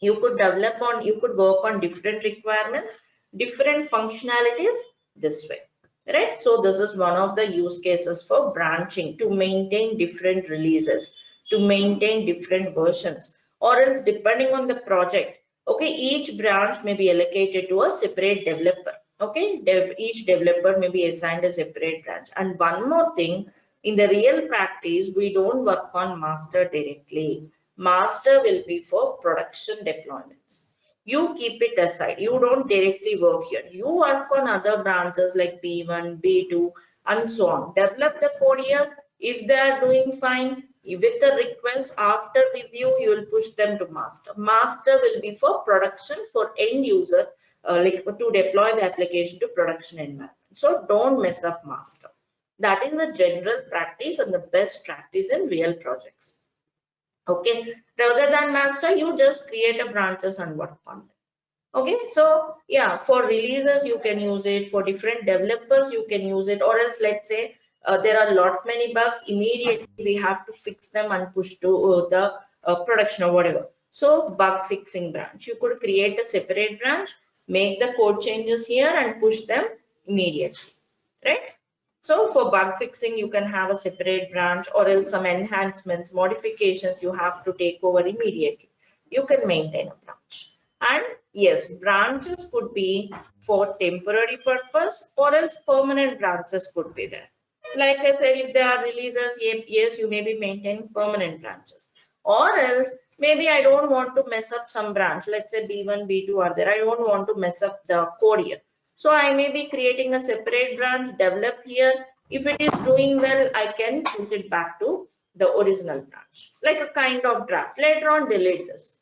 You could work on different requirements, different functionalities this way. Right, so this is one of the use cases for branching, to maintain different releases, to maintain different versions, or else depending on the project. Okay, each branch may be allocated to a separate developer. Okay, each developer may be assigned a separate branch. And one more thing, in the real practice, we don't work on master directly. Master will be for production deployments. You keep it aside. You don't directly work here. You work on other branches like B1, B2, and so on. Develop the code here. If they are doing fine, with the request after review, you will push them to master. Master will be for production, for end user, like to deploy the application to production environment. So don't mess up master. That is the general practice and the best practice in real projects. Okay, rather than master, you just create a branches and work on them. Okay, so yeah, for releases you can use it, for different developers you can use it, or else let's say there are lot many bugs, immediately we have to fix them and push to the production or whatever. So bug fixing branch, you could create a separate branch, make the code changes here and push them immediately, right? So for bug fixing, you can have a separate branch, or else some enhancements, modifications you have to take over immediately. You can maintain a branch. And yes, branches could be for temporary purpose, or else permanent branches could be there. Like I said, if there are releases, yes, you may be maintaining permanent branches. Or else, maybe I don't want to mess up some branch. Let's say B1, B2 are there. I don't want to mess up the code here. So I may be creating a separate branch, develop here. If it is doing well, I can put it back to the original branch, like a kind of draft. Later on, delete this.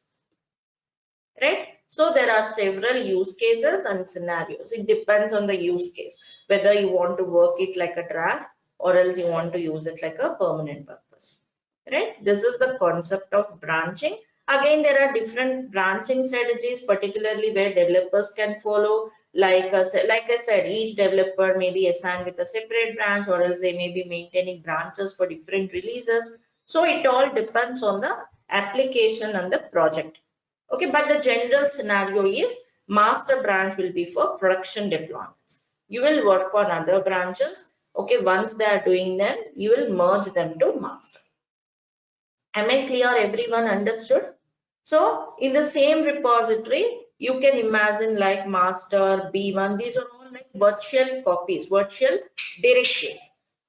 Right? So there are several use cases and scenarios. It depends on the use case, whether you want to work it like a draft or else you want to use it like a permanent purpose. Right? This is the concept of branching. Again, there are different branching strategies, particularly where developers can follow. Like I said, each developer may be assigned with a separate branch, or else they may be maintaining branches for different releases. So it all depends on the application and the project. Okay, but the general scenario is master branch will be for production deployments. You will work on other branches. Okay, once they are doing them, you will merge them to master. Am I clear? Everyone understood? So in the same repository, you can imagine like master, B1, these are all like virtual copies, virtual directories.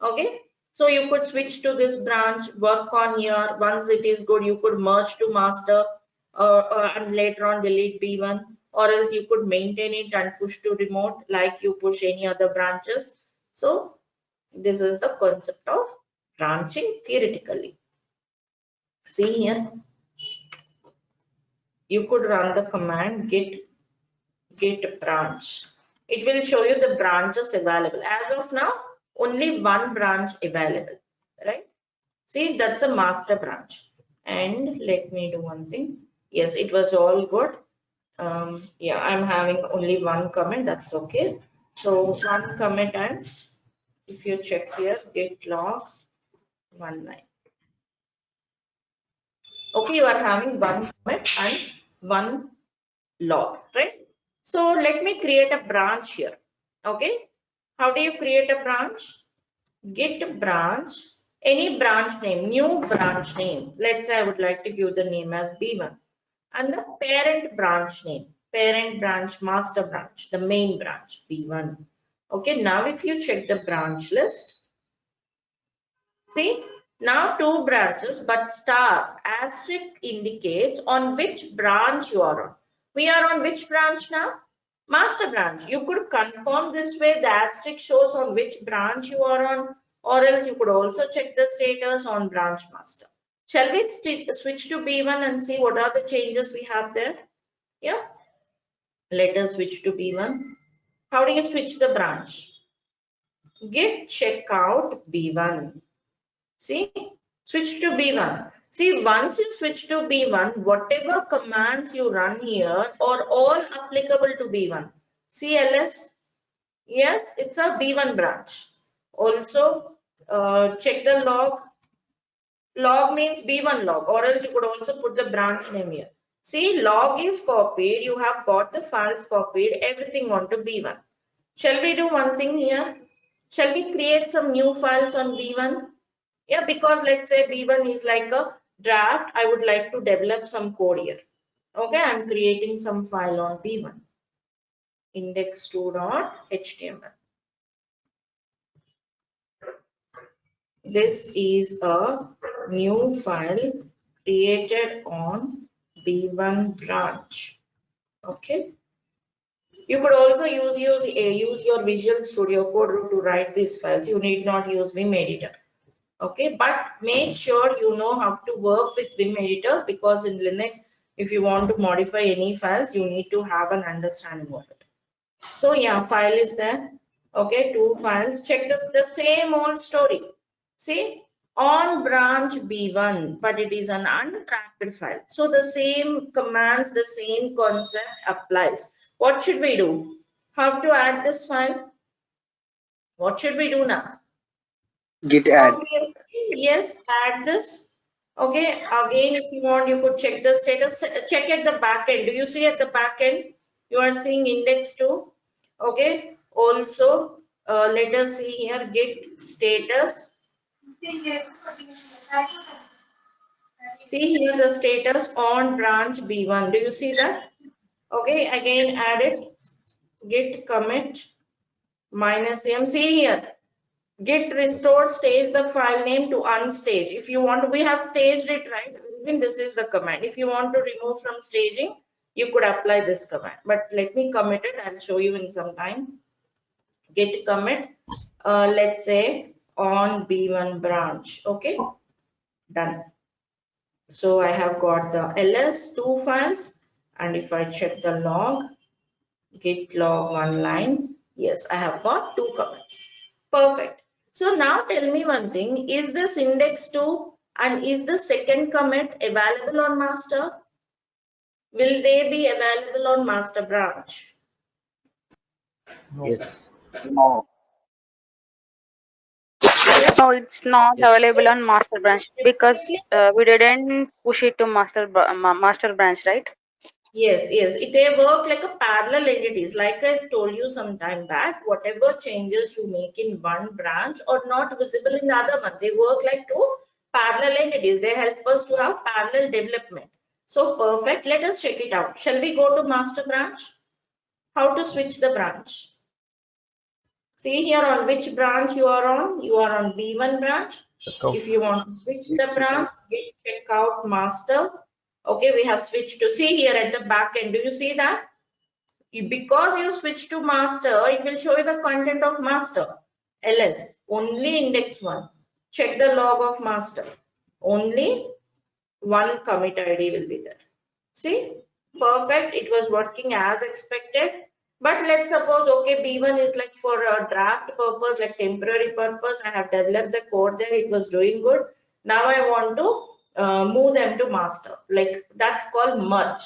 Okay, so you could switch to this branch, work on here. Once it is good, you could merge to master and later on delete B1, or else you could maintain it and push to remote like you push any other branches. So this is the concept of branching theoretically. See here, you could run the command git branch. It will show you the branches available. As of now, only one branch available, right? See, that's a master branch. And let me do one thing. Yes, it was all good. Yeah, I'm having only one comment. That's okay. So one commit, and if you check here, git log 19. Okay, you are having one commit and one log, right? So let me create a branch here. Okay, how do you create a branch? Git branch, any branch name, new branch name. Let's say I would like to give the name as B1, and the parent branch name, parent branch, master branch, the main branch B1. Okay, now if you check the branch list, see, now two branches, but star asterisk indicates on which branch you are on. We are on which branch now? Master branch. You could confirm this way, the asterisk shows on which branch you are on, or else you could also check the status on branch master. Shall we switch to B1 and see what are the changes we have there? Yeah. Let us switch to B1. How do you switch the branch? Git checkout B1. See, switch to B1. See, once you switch to B1, whatever commands you run here are all applicable to B1. CLS, yes, it's a B1 branch. Also, check the log. Log means B1 log, or else you could also put the branch name here. See, log is copied. You have got the files copied, everything onto B1. Shall we do one thing here? Shall we create some new files on B1? Yeah, because let's say B1 is like a draft. I would like to develop some code here. Okay, I'm creating some file on B1. Index2.html. This is a new file created on B1 branch. Okay. You could also use your Visual Studio Code to write these files. You need not use Vim editor. Okay, but make sure you know how to work with Vim editors, because in Linux, if you want to modify any files, you need to have an understanding of it. So yeah, file is there. Okay, two files. Check the same old story. See, on branch B1, but it is an untracked file. So the same commands, the same concept applies. What should we do? How to add this file? What should we do now? Git add. Obviously, yes, add this. Okay, again, if you want, you could check the status, check at the back end. Do you see at the back end? You are seeing index 2. Okay, also, let us see here, git status. See here the status on branch B1. Do you see that? Okay, again add it. Git commit -m. See here. Git restore stage the file name to unstage. If you want, we have staged it, right? Even this is the command. If you want to remove from staging, you could apply this command. But let me commit it. I'll show you in some time. Git commit. Let's say on B1 branch. Okay, done. So I have got the ls2 files, and if I check the log, git log 1 line, yes, I have got 2 commits. Perfect. So now tell me one thing, is this index 2 and is the second commit available on master? Will they be available on master branch? No. Yes. No. No, it's not Yes. available on master branch because we didn't push it to master branch, right? Yes, they work like a parallel entities. Like I told you some time back, whatever changes you make in one branch are not visible in the other one. They work like two parallel entities. They help us to have parallel development. So perfect. Let us check it out. Shall we go to master branch? How to switch the branch? See here on which branch you are on. You are on B1 branch. If you want to switch the branch, check out master. Okay, we have switched to, see here at the back end. Do you see that? Because you switch to master, it will show you the content of master. ls, only index 1. Check the log of master. Only one commit ID will be there. See, perfect. It was working as expected. But let's suppose, okay, B1 is like for a draft purpose, like temporary purpose. I have developed the code there. It was doing good. Now I want to move them to master. Like that's called merge.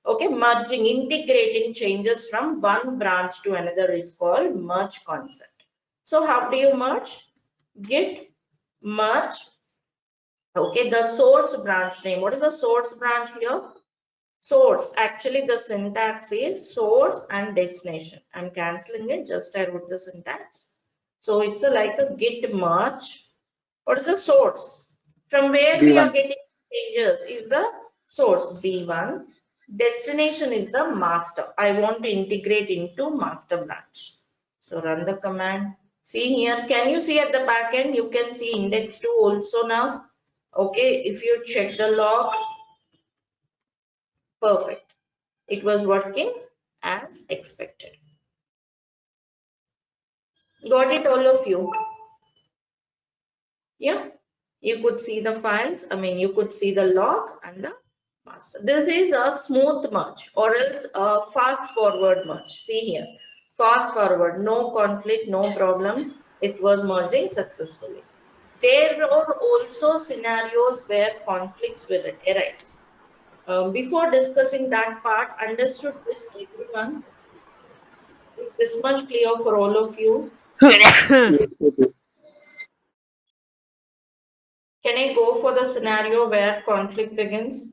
Okay, merging, integrating changes from one branch to another is called merge concept. So how do you merge? Git merge. Okay, the source branch name. What is the source branch here? Source, actually the syntax is source and destination. I'm cancelling it, just I wrote the syntax. So it's like a git merge. What is the source? From where we are B1. getting changes is the source B1. Destination is the master. I want to integrate into master branch. So run the command. See here, can you see at the back end? You can see index 2 also now. Okay, if you check the log, perfect. It was working as expected. Got it, all of you? Yeah, you could see the files. I mean, you could see the log and the master. This is a smooth merge or else a fast forward merge. See here, fast forward, no conflict, no problem. It was merging successfully. There are also scenarios where conflicts will arise. Before discussing that part, understood this everyone? Is this much clear for all of you? Yes, Priti. Can I go for the scenario where conflict begins?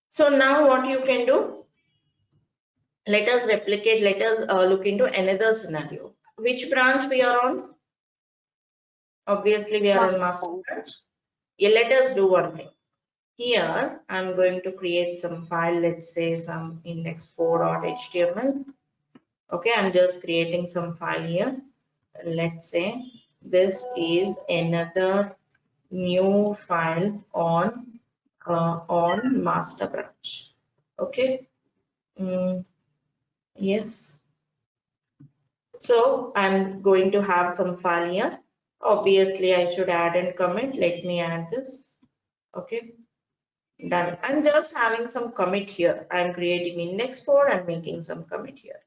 So now what you can do? Let us replicate, let us look into another scenario. Which branch we are on? Obviously we are on master branch. Yeah, let us do one thing. Here I'm going to create some file, let's say some index4.html. Okay, I'm just creating some file here. Let's say this is another new file on master branch. Okay. Yes. So I'm going to have some file here. Obviously, I should add and commit. Let me add this. Okay. Done. I'm just having some commit here. I'm creating index 4 and making some commit here.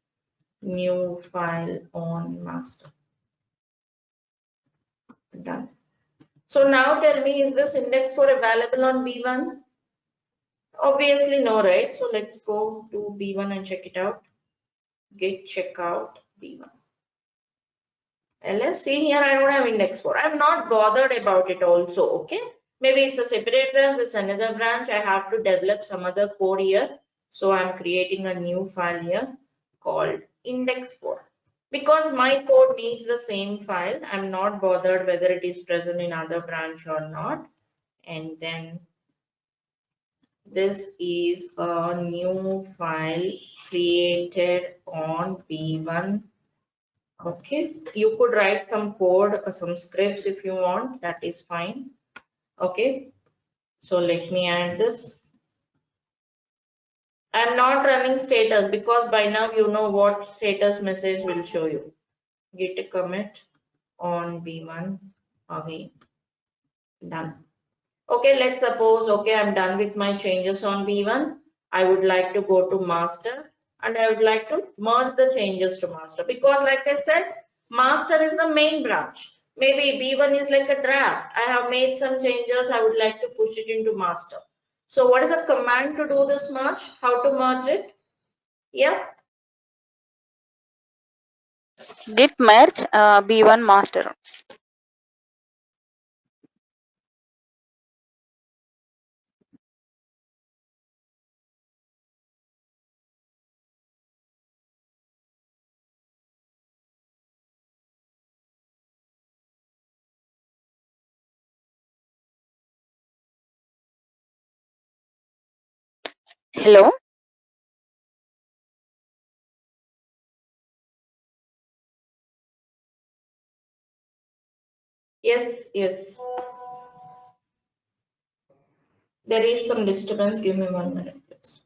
New file on master. Done. So now tell me, is this index 4 available on B1? Obviously no, right? So let's go to B1 and check it out. Git checkout B1. ls, see here I don't have index 4. I'm not bothered about it also, okay? Maybe it's a separate branch, it's another branch. I have to develop some other code here. So I'm creating a new file here called index 4. Because my code needs the same file, I'm not bothered whether it is present in other branch or not. And then this is a new file created on B1. Okay, you could write some code or some scripts if you want, that is fine. Okay, so let me add this. I'm not running status because by now you know what status message will show you. Git a commit on B1 again. Done. Okay, let's suppose, okay, I'm done with my changes on B1. I would like to go to master and I would like to merge the changes to master because like I said, master is the main branch. Maybe B1 is like a draft. I have made some changes. I would like to push it into master. So what is the command to do this merge? How to merge it? Yeah. Git merge B1 master. Hello. Yes, yes. There is some disturbance. Give me 1 minute, please.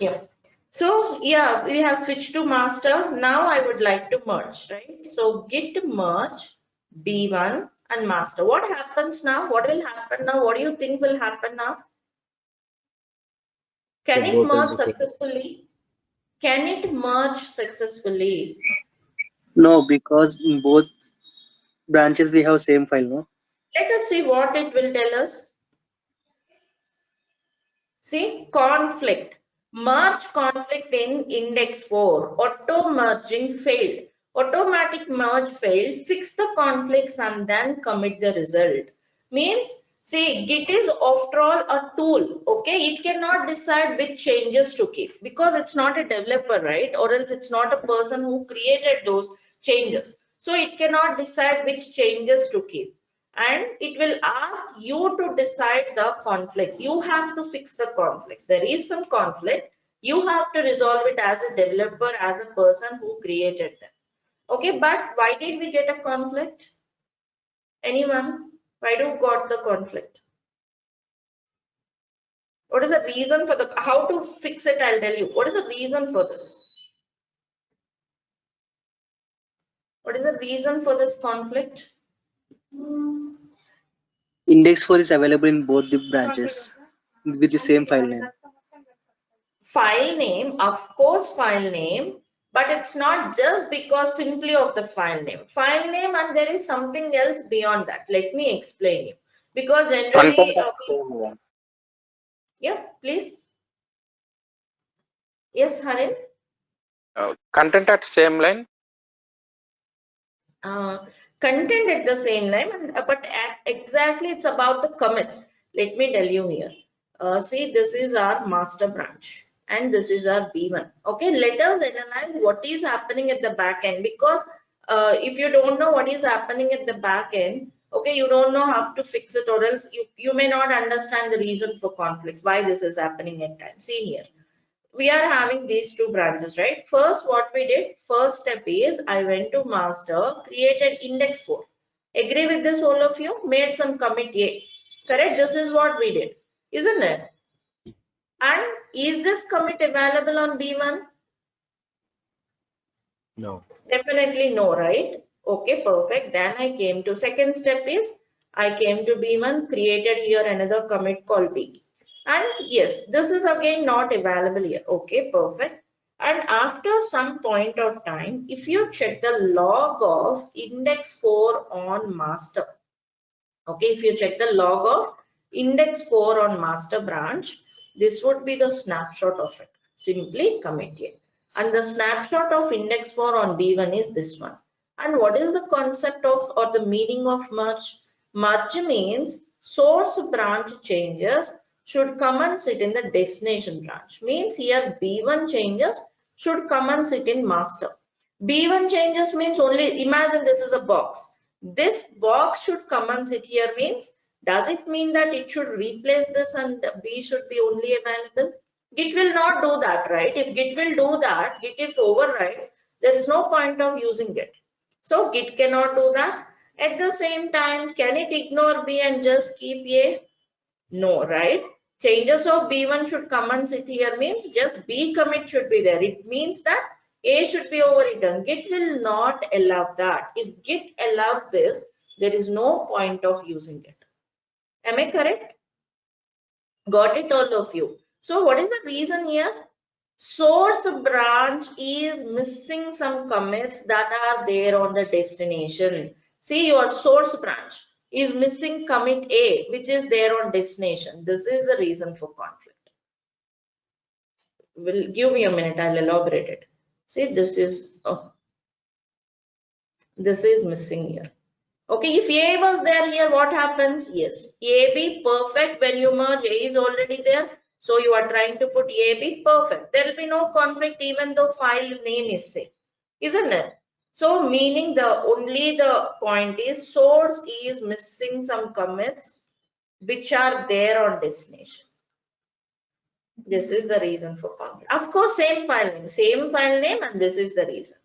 Yeah. So yeah, we have switched to master. Now I would like to merge, right? So git merge B1 and master. What happens now? What will happen now? What do you think will happen now? Can So it both merge ends the same. successfully? Can it merge successfully? No, because in both branches we have same file, no? Let us see what it will tell us. See, conflict. Merge conflict in index 4. Auto merging failed. Automatic merge failed. Fix the conflicts and then commit the result. Means, see, Git is after all a tool. Okay, it cannot decide which changes to keep because it's not a developer, right? Or else it's not a person who created those changes. So it cannot decide which changes to keep. And it will ask you to decide the conflicts. You have to fix the conflicts. There is some conflict. You have to resolve it as a developer, as a person who created them. Okay, but why did we get a conflict? Anyone? Why do we got the conflict? What is the reason for the, how to fix it? I'll tell you. What is the reason for this? What is the reason for this conflict? Index 4 is available in both the branches with the same file name. File name, of course, file name, but it's not just because simply of the file name. File name and there is something else beyond that. Let me explain you. Because generally, yeah, please. Yes, Harin. Content at same line. Content at the same line, but exactly it's about the commits. Let me tell you here. See, this is our master branch and this is our B1. Okay, let us analyze what is happening at the back end because if you don't know what is happening at the back end, okay, you don't know how to fix it or else you may not understand the reason for conflicts, why this is happening at times. See here. We are having these two branches, right? First, what we did, first step is I went to master, created index 4. Agree with this, all of you? Made some commit A. Correct? This is what we did, isn't it? And is this commit available on B1? No. Definitely no, right? Okay, perfect. Then I came to second step is I came to B1, created here another commit called B. And yes, this is again not available here. Okay, perfect. And after some point of time, if you check the log of index 4 on master, okay, if you check the log of index 4 on master branch, this would be the snapshot of it. Simply commit here. And the snapshot of index 4 on B1 is this one. And what is the concept of or the meaning of merge? Merge means source branch changes should come and sit in the destination branch. Means here B1 changes should come and sit in master. B1 changes means only, imagine this is a box. This box should come and sit here means, does it mean that it should replace this and B should be only available? Git will not do that, right? If Git will do that, Git if overrides, there is no point of using it. So Git cannot do that. At the same time, can it ignore B and just keep A? No, right? Changes of B1 should come and sit here means just B commit should be there. It means that A should be overwritten. Git will not allow that. If Git allows this, there is no point of using it. Am I correct? Got it, all of you? So what is the reason here? Source branch is missing some commits that are there on the destination. See, your source branch is missing commit A, which is there on destination. This is the reason for conflict. Will give me a minute, I'll elaborate it. See, this is missing here. Okay, if A was there here, what happens? Yes, AB perfect. When you merge, A is already there. So you are trying to put AB perfect. There will be no conflict even though file name is same, isn't it? So meaning only the point is source is missing some commits which are there on destination. This is the reason for conflict. Of course, same file name, and this is the reason.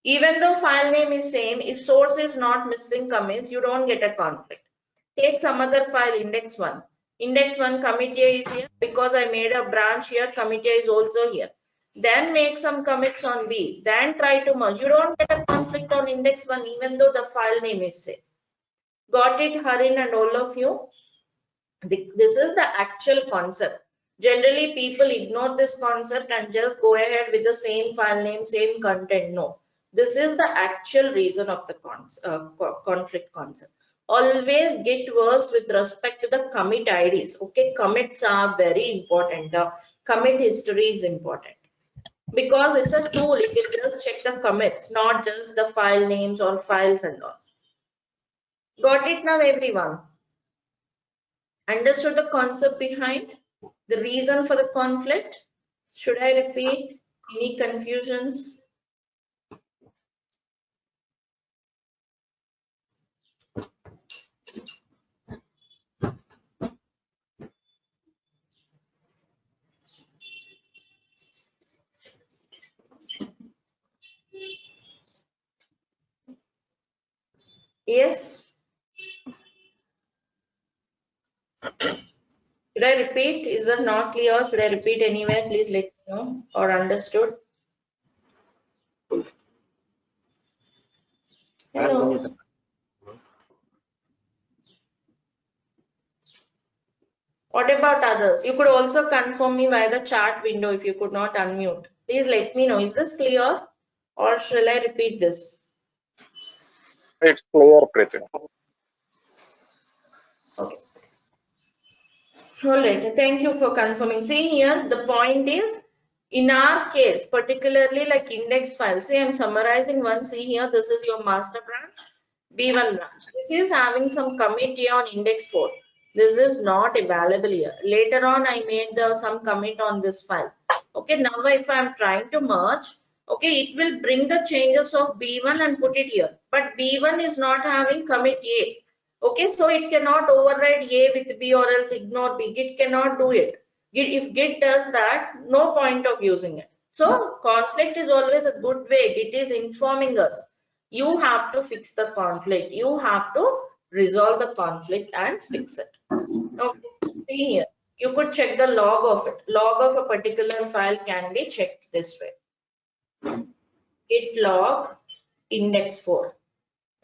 Even though file name is same, if source is not missing commits, you don't get a conflict. Take some other file, index 1. Index 1 commit A is here because I made a branch here, commit A is also here. Then make some commits on B, then try to merge. You don't get a conflict on index 1 even though the file name is same. Got it, Harin and all of you? This is the actual concept. Generally, people ignore this concept and just go ahead with the same file name, same content. No, this is the actual reason of the conflict concept. Always Git works with respect to the commit IDs. Okay, commits are very important. The commit history is important because it's a tool. It will just check the commits, not just the file names or files and all. Got it now, everyone? Understood the concept behind the reason for the conflict? Should I repeat? Any confusions? Yes. Should I repeat? Is that not clear? Should I repeat anywhere? Please let me know or understood. Hello. What about others? You could also confirm me via the chat window if you could not unmute. Please let me know. Is this clear or shall I repeat this? It's clear, Preeti. Okay. All right. Thank you for confirming. See here, the point is, in our case, particularly like index file, say I'm summarizing one. See here, this is your master branch, B1 branch. This is having some commit here on index 4. This is not available here. Later on, I made some commit on this file. Okay, now if I'm trying to merge, okay, it will bring the changes of B1 and put it here. But B1 is not having commit A. Okay, so it cannot override A with B or else ignore B. Git cannot do it. If Git does that, no point of using it. So conflict is always a good way. Git is informing us. You have to fix the conflict. You have to resolve the conflict and fix it. Okay, see here. You could check the log of it. Log of a particular file can be checked this way. Git log index 4.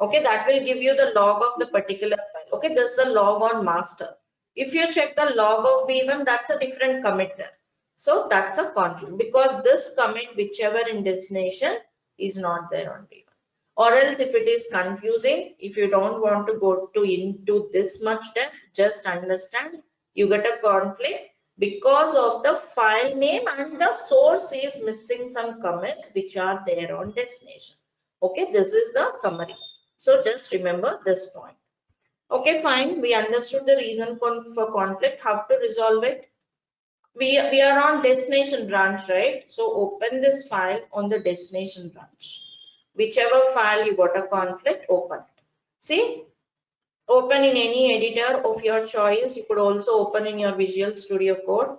Okay, that will give you the log of the particular file. Okay, this is the log on master. If you check the log of V1, that's a different commit there. So that's a conflict because this commit, whichever in destination, is not there on V1. Or else if it is confusing, if you don't want to go into this much depth, just understand you get a conflict because of the file name and the source is missing some commits which are there on destination. Okay, this is the summary. So just remember this point. Okay, fine. We understood the reason for conflict, how to resolve it. We are on destination branch, right? So open this file on the destination branch. Whichever file you got a conflict, open it. See, open in any editor of your choice. You could also open in your Visual Studio Code.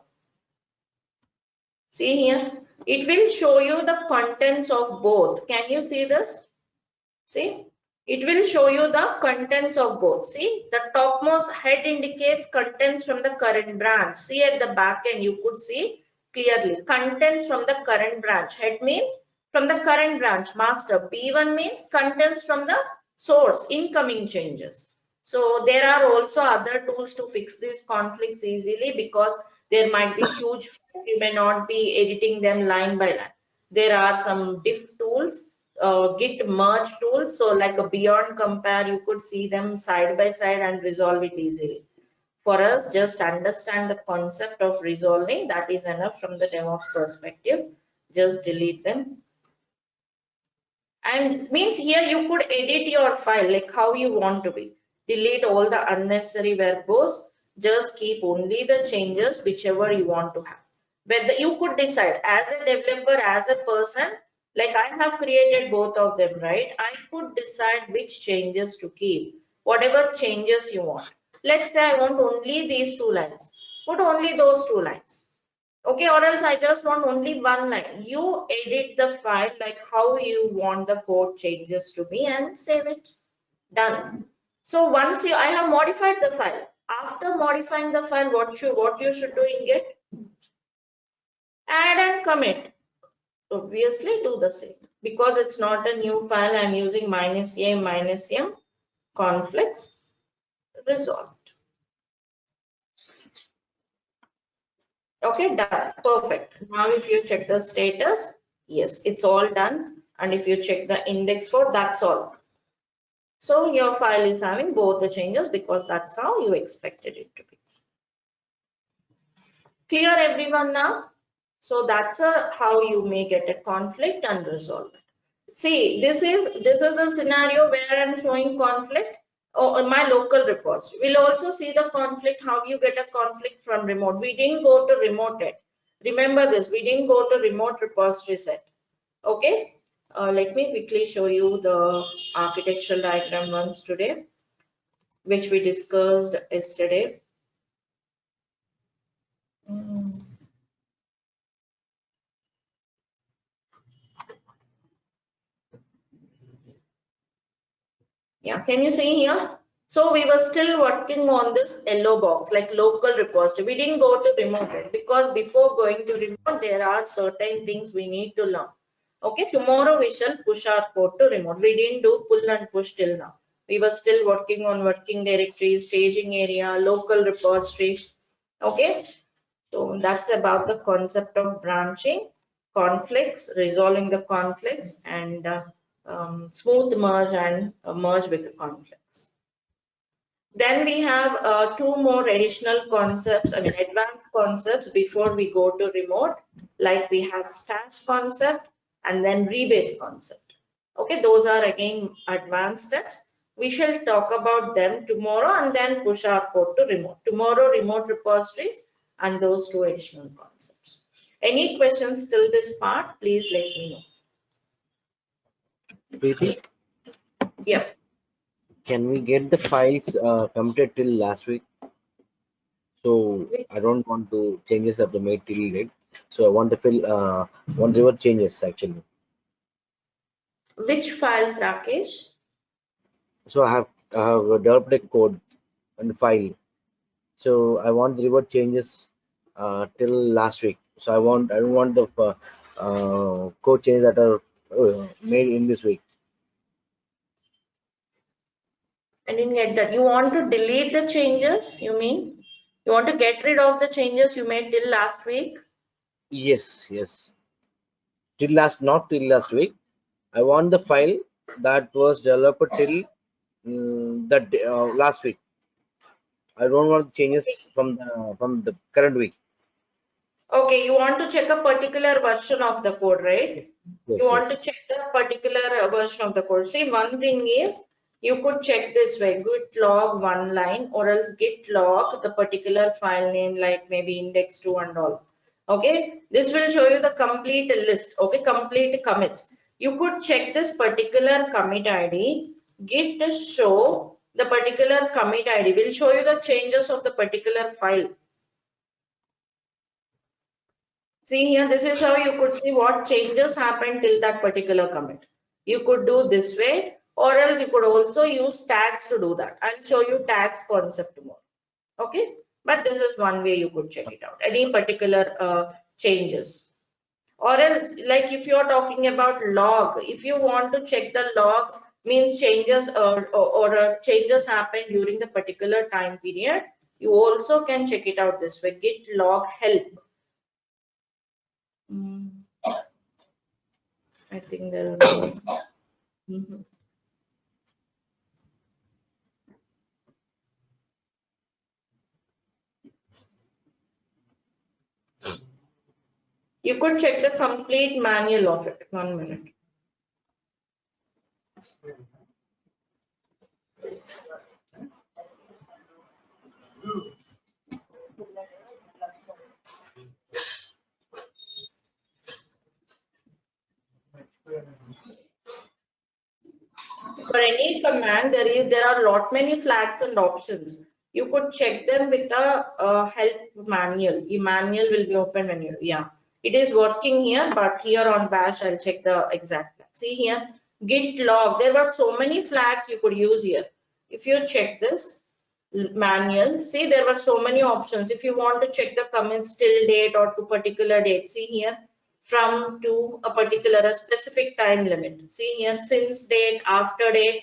See here, it will show you the contents of both. Can you see this? See, it will show you the contents of both. See, the topmost head indicates contents from the current branch. See at the back end, you could see clearly contents from the current branch. Head means from the current branch master. B1 means contents from the source, incoming changes. So there are also other tools to fix these conflicts easily because there might be huge, you may not be editing them line by line. There are some diff tools, git merge tools. So like a beyond compare, you could see them side by side and resolve it easily. For us, just understand the concept of resolving. That is enough from the DevOps perspective. Just delete them. And means here you could edit your file like how you want to be. Delete all the unnecessary verbose. Just keep only the changes whichever you want to have. Whether you could decide as a developer, as a person, like I have created both of them, right? I could decide which changes to keep, whatever changes you want. Let's say I want only these 2 lines. Put only those 2 lines. Okay, or else I just want only 1 line. You edit the file like how you want the code changes to be and save it. Done. So once I have modified the file. After modifying the file, what you should do in Git? Add and commit. Obviously do the same because it's not a new file. I'm using -a -m conflicts resolved. Okay, done. Perfect. Now if you check the status, yes, it's all done. And if you check the index 4, that's all. So your file is having both the changes because that's how you expected it to be. Clear everyone now? So that's how you may get a conflict and resolve it. See, this is the scenario where I'm showing conflict on my local repository. We'll also see the conflict, how you get a conflict from remote. We didn't go to remote yet. Remember this, we didn't go to remote repository set. Okay. Let me quickly show you the architectural diagram once today, which we discussed yesterday. Yeah, can you see here? So we were still working on this yellow box, like local repository. We didn't go to remote yet because before going to remote, there are certain things we need to learn. Okay, tomorrow we shall push our code to remote. We didn't do pull and push till now. We were still working on working directories, staging area, local repository. Okay, so that's about the concept of branching, conflicts, resolving the conflicts, and smooth merge and merge with the conflicts. Then we have 2 more additional concepts, I mean advanced concepts before we go to remote, like we have stash concept and then rebase concept. Okay, those are again advanced steps. We shall talk about them tomorrow and then push our code to remote. Tomorrow remote repositories and those 2 additional concepts. Any questions till this part, please let me know. Preeti, Yeah. can we get the files committed till last week? So I don't want to changes of the made till date. So I want to fill whatever changes actually. Which files, Rakesh? So I have developed a code and file. So I want the reward changes till last week. So I don't want the code changes that are made in this week. I didn't get that. You want to delete the changes, you mean? You want to get rid of the changes you made till last week? Yes, yes. Not till last week. I want the file that was developed till last week. I don't want changes from the current week. Okay, you want to check a particular version of the code, right? Yes, You want yes. to check the particular version of the code. See, one thing is you could check this way, git log one line or else git log the particular file name like maybe index2 and all. Okay, this will show you the complete list, okay, complete commits. You could check this particular commit ID, git show the particular commit ID will show you the changes of the particular file. See here, this is how you could see what changes happened till that particular commit. You could do this way, or else you could also use tags to do that. I'll show you tags concept more. Okay, but this is one way you could check it out. Any particular changes. Or else, like if you're talking about log, if you want to check the log, means changes or changes happened during the particular time period, you also can check it out this way. Git log help. I think there are more. You could check the complete manual of it. 1 minute. For any command, there are lot many flags and options. You could check them with a help manual. The manual will be open when you, yeah. It is working here, but here on bash, I'll check the exact. See here, git log. There were so many flags you could use here. If you check this manual, see there were so many options. If you want to check the commits till date or to particular date, see here, from to a particular a specific time limit. See here, since date, after date.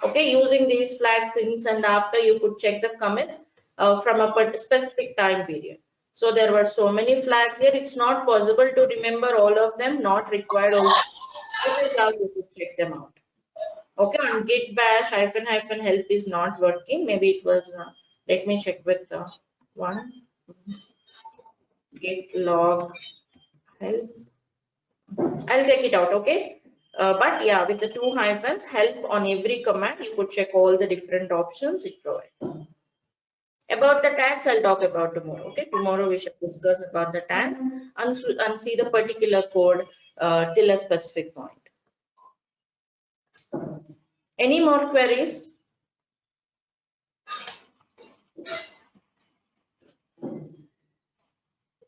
Okay, using these flags since and after, you could check the commits from a specific time period. So there were so many flags here. It's not possible to remember all of them. Not required. Also. This is how you could check them out. Okay, on git bash -- help is not working. Maybe it was. Let me check with one. Git log help. I'll check it out, okay? But yeah, with the 2 hyphens, help on every command, you could check all the different options it provides. About the tags, I'll talk about tomorrow, okay? Tomorrow we should discuss about the tags and see the particular code till a specific point. Any more queries?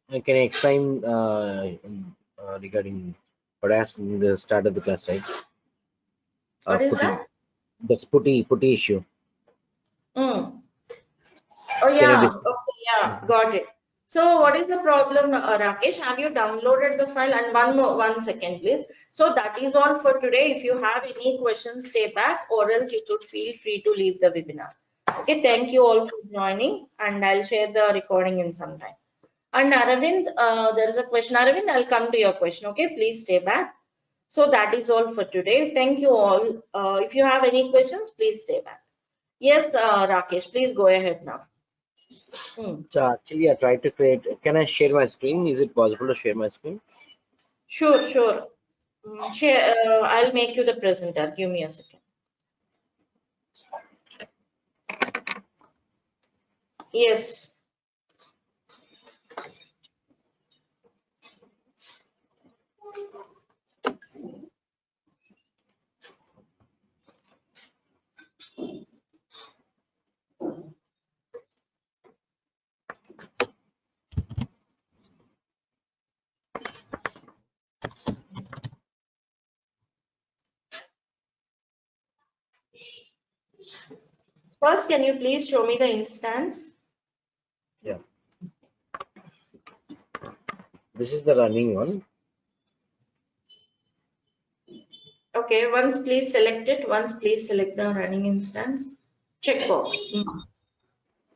Can I explain regarding what I asked in the start of the class, right? What is that? That's putty issue. Oh yeah, okay, yeah, got it. So what is the problem, Rakesh? Have you downloaded the file? And 1 second, please. So that is all for today. If you have any questions, stay back, or else you could feel free to leave the webinar. Okay, thank you all for joining, and I'll share the recording in some time. And Aravind, there is a question. Aravind, I'll come to your question. Okay, please stay back. So that is all for today. Thank you all. If you have any questions, please stay back. Yes, Rakesh, please go ahead now. So actually, I tried to create. Can I share my screen? Is it possible to share my screen? Sure. Share. I'll make you the presenter. Give me a second. Yes. First, can you please show me the instance? Yeah. This is the running one. Okay, once please select it. Once please select the running instance. checkbox.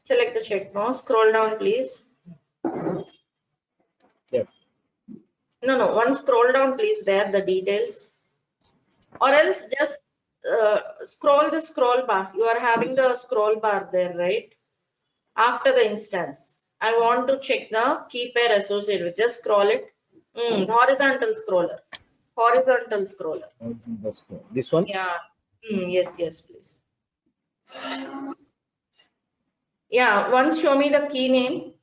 Select the checkbox. Scroll down, please. Yep. No. One scroll down, please. There, the details. Or else just scroll the scroll bar. You are having the scroll bar there, right? After the instance. I want to check the key pair associated with. Just scroll it. Horizontal scroller. Horizontal scroller. This one? Yeah. Yes, please. Yeah, once show me the key name.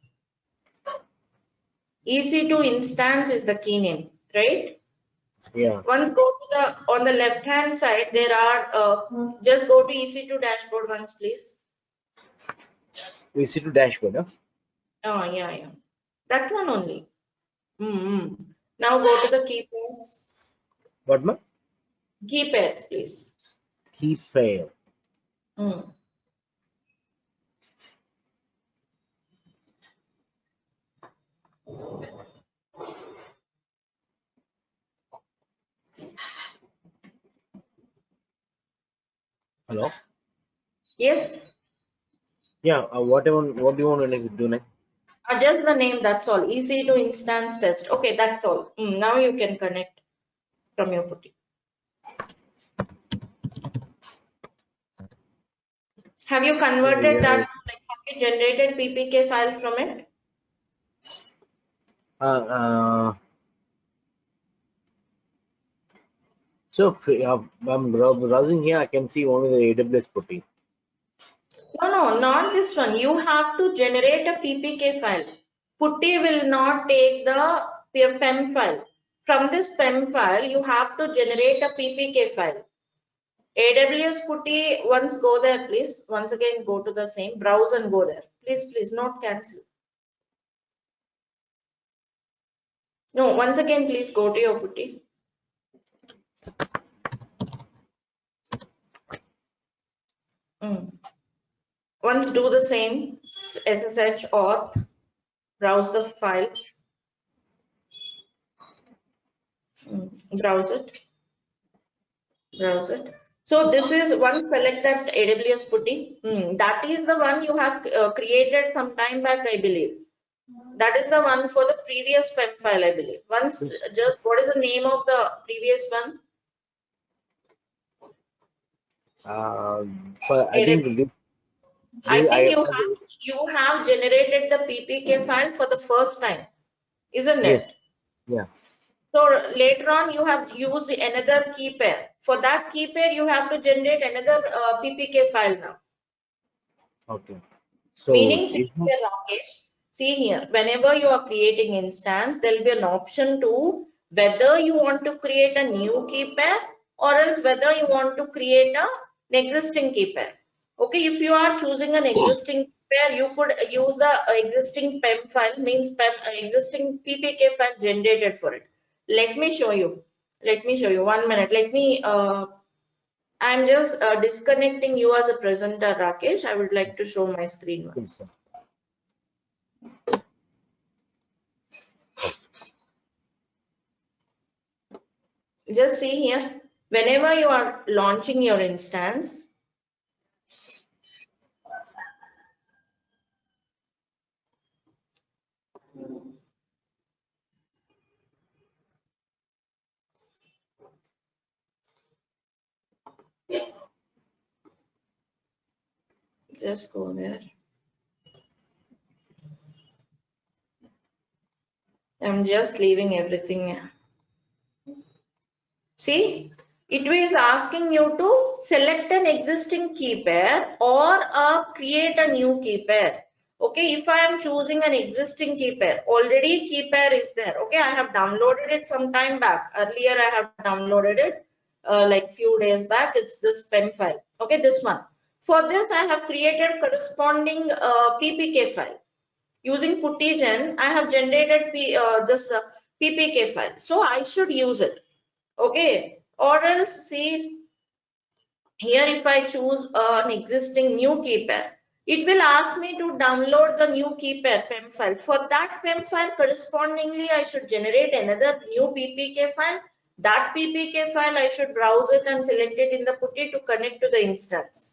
EC2 instance is the key name, right? Yeah. Once go to the, on the left hand side, there are, just go to EC2 dashboard once, please. EC2 dashboard, huh? Oh, yeah. That one only. Now go to the key pairs. What, ma'am? Key pairs, please. Key pair. Hello? Yes. Yeah, what do you want to do next? Just the name, that's all. EC2 instance test. Okay, that's all. Now you can connect from your putty. Have you converted that, like, have you generated PPK file from it? So I'm browsing here. I can see only the AWS putty. No, not this one. You have to generate a PPK file. Putty will not take the PEM file. From this PEM file, you have to generate a PPK file. AWS Putty, once go there, please. Once again, go to the same, browse and go there. Please, not cancel. No, once again, please go to your Putty. Once do the same, SSH auth, browse the file. Browse it. So this is one, select that AWS Putty. That is the one you have created some time back, I believe. That is the one for the previous PEM file, I believe. Once, just what is the name of the previous one? I think you have generated the PPK file for the first time, isn't it? Yes. Yeah. So later on, you have used another key pair. For that key pair, you have to generate another PPK file now. Okay. So meaning, see here, Rakesh, see here, whenever you are creating instance, there will be an option to whether you want to create a new key pair or else whether you want to create an existing key pair. Okay, if you are choosing an existing pair, you could use the existing PEM file, means existing PPK file generated for it. Let me show you. 1 minute. Let me, I'm just disconnecting you as a presenter, Rakesh. I would like to show my screen once. Just see here, whenever you are launching your instance, just go there. I'm just leaving everything. See, it is asking you to select an existing key pair or create a new key pair. Okay, if I am choosing an existing key pair, already key pair is there. Okay, I have downloaded it some time back. Earlier, I have downloaded it like few days back. It's this PEM file. Okay, this one. For this, I have created corresponding PPK file. Using Puttygen, I have generated this PPK file. So I should use it. Okay, or else see here, if I choose an existing new key pair, it will ask me to download the new key pair PEM file. For that PEM file, correspondingly, I should generate another new PPK file. That PPK file, I should browse it and select it in the Putty to connect to the instance.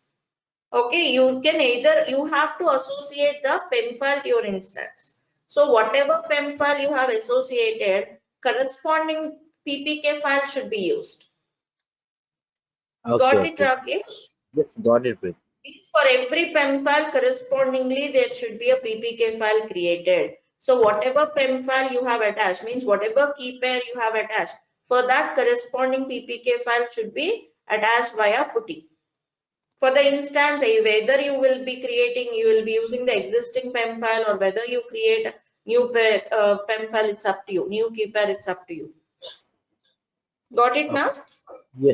Okay, you can either, you have to associate the PEM file to your instance. So whatever PEM file you have associated, corresponding PPK file should be used. Got it, Rakesh? Yes, got it, Preet. For every PEM file, correspondingly, there should be a PPK file created. So whatever PEM file you have attached, means whatever key pair you have attached, for that corresponding PPK file should be attached via PuTTY. For the instance, whether you will be creating, you will be using the existing PEM file, or whether you create a new PEM file, it's up to you. New key pair, it's up to you. Got it now?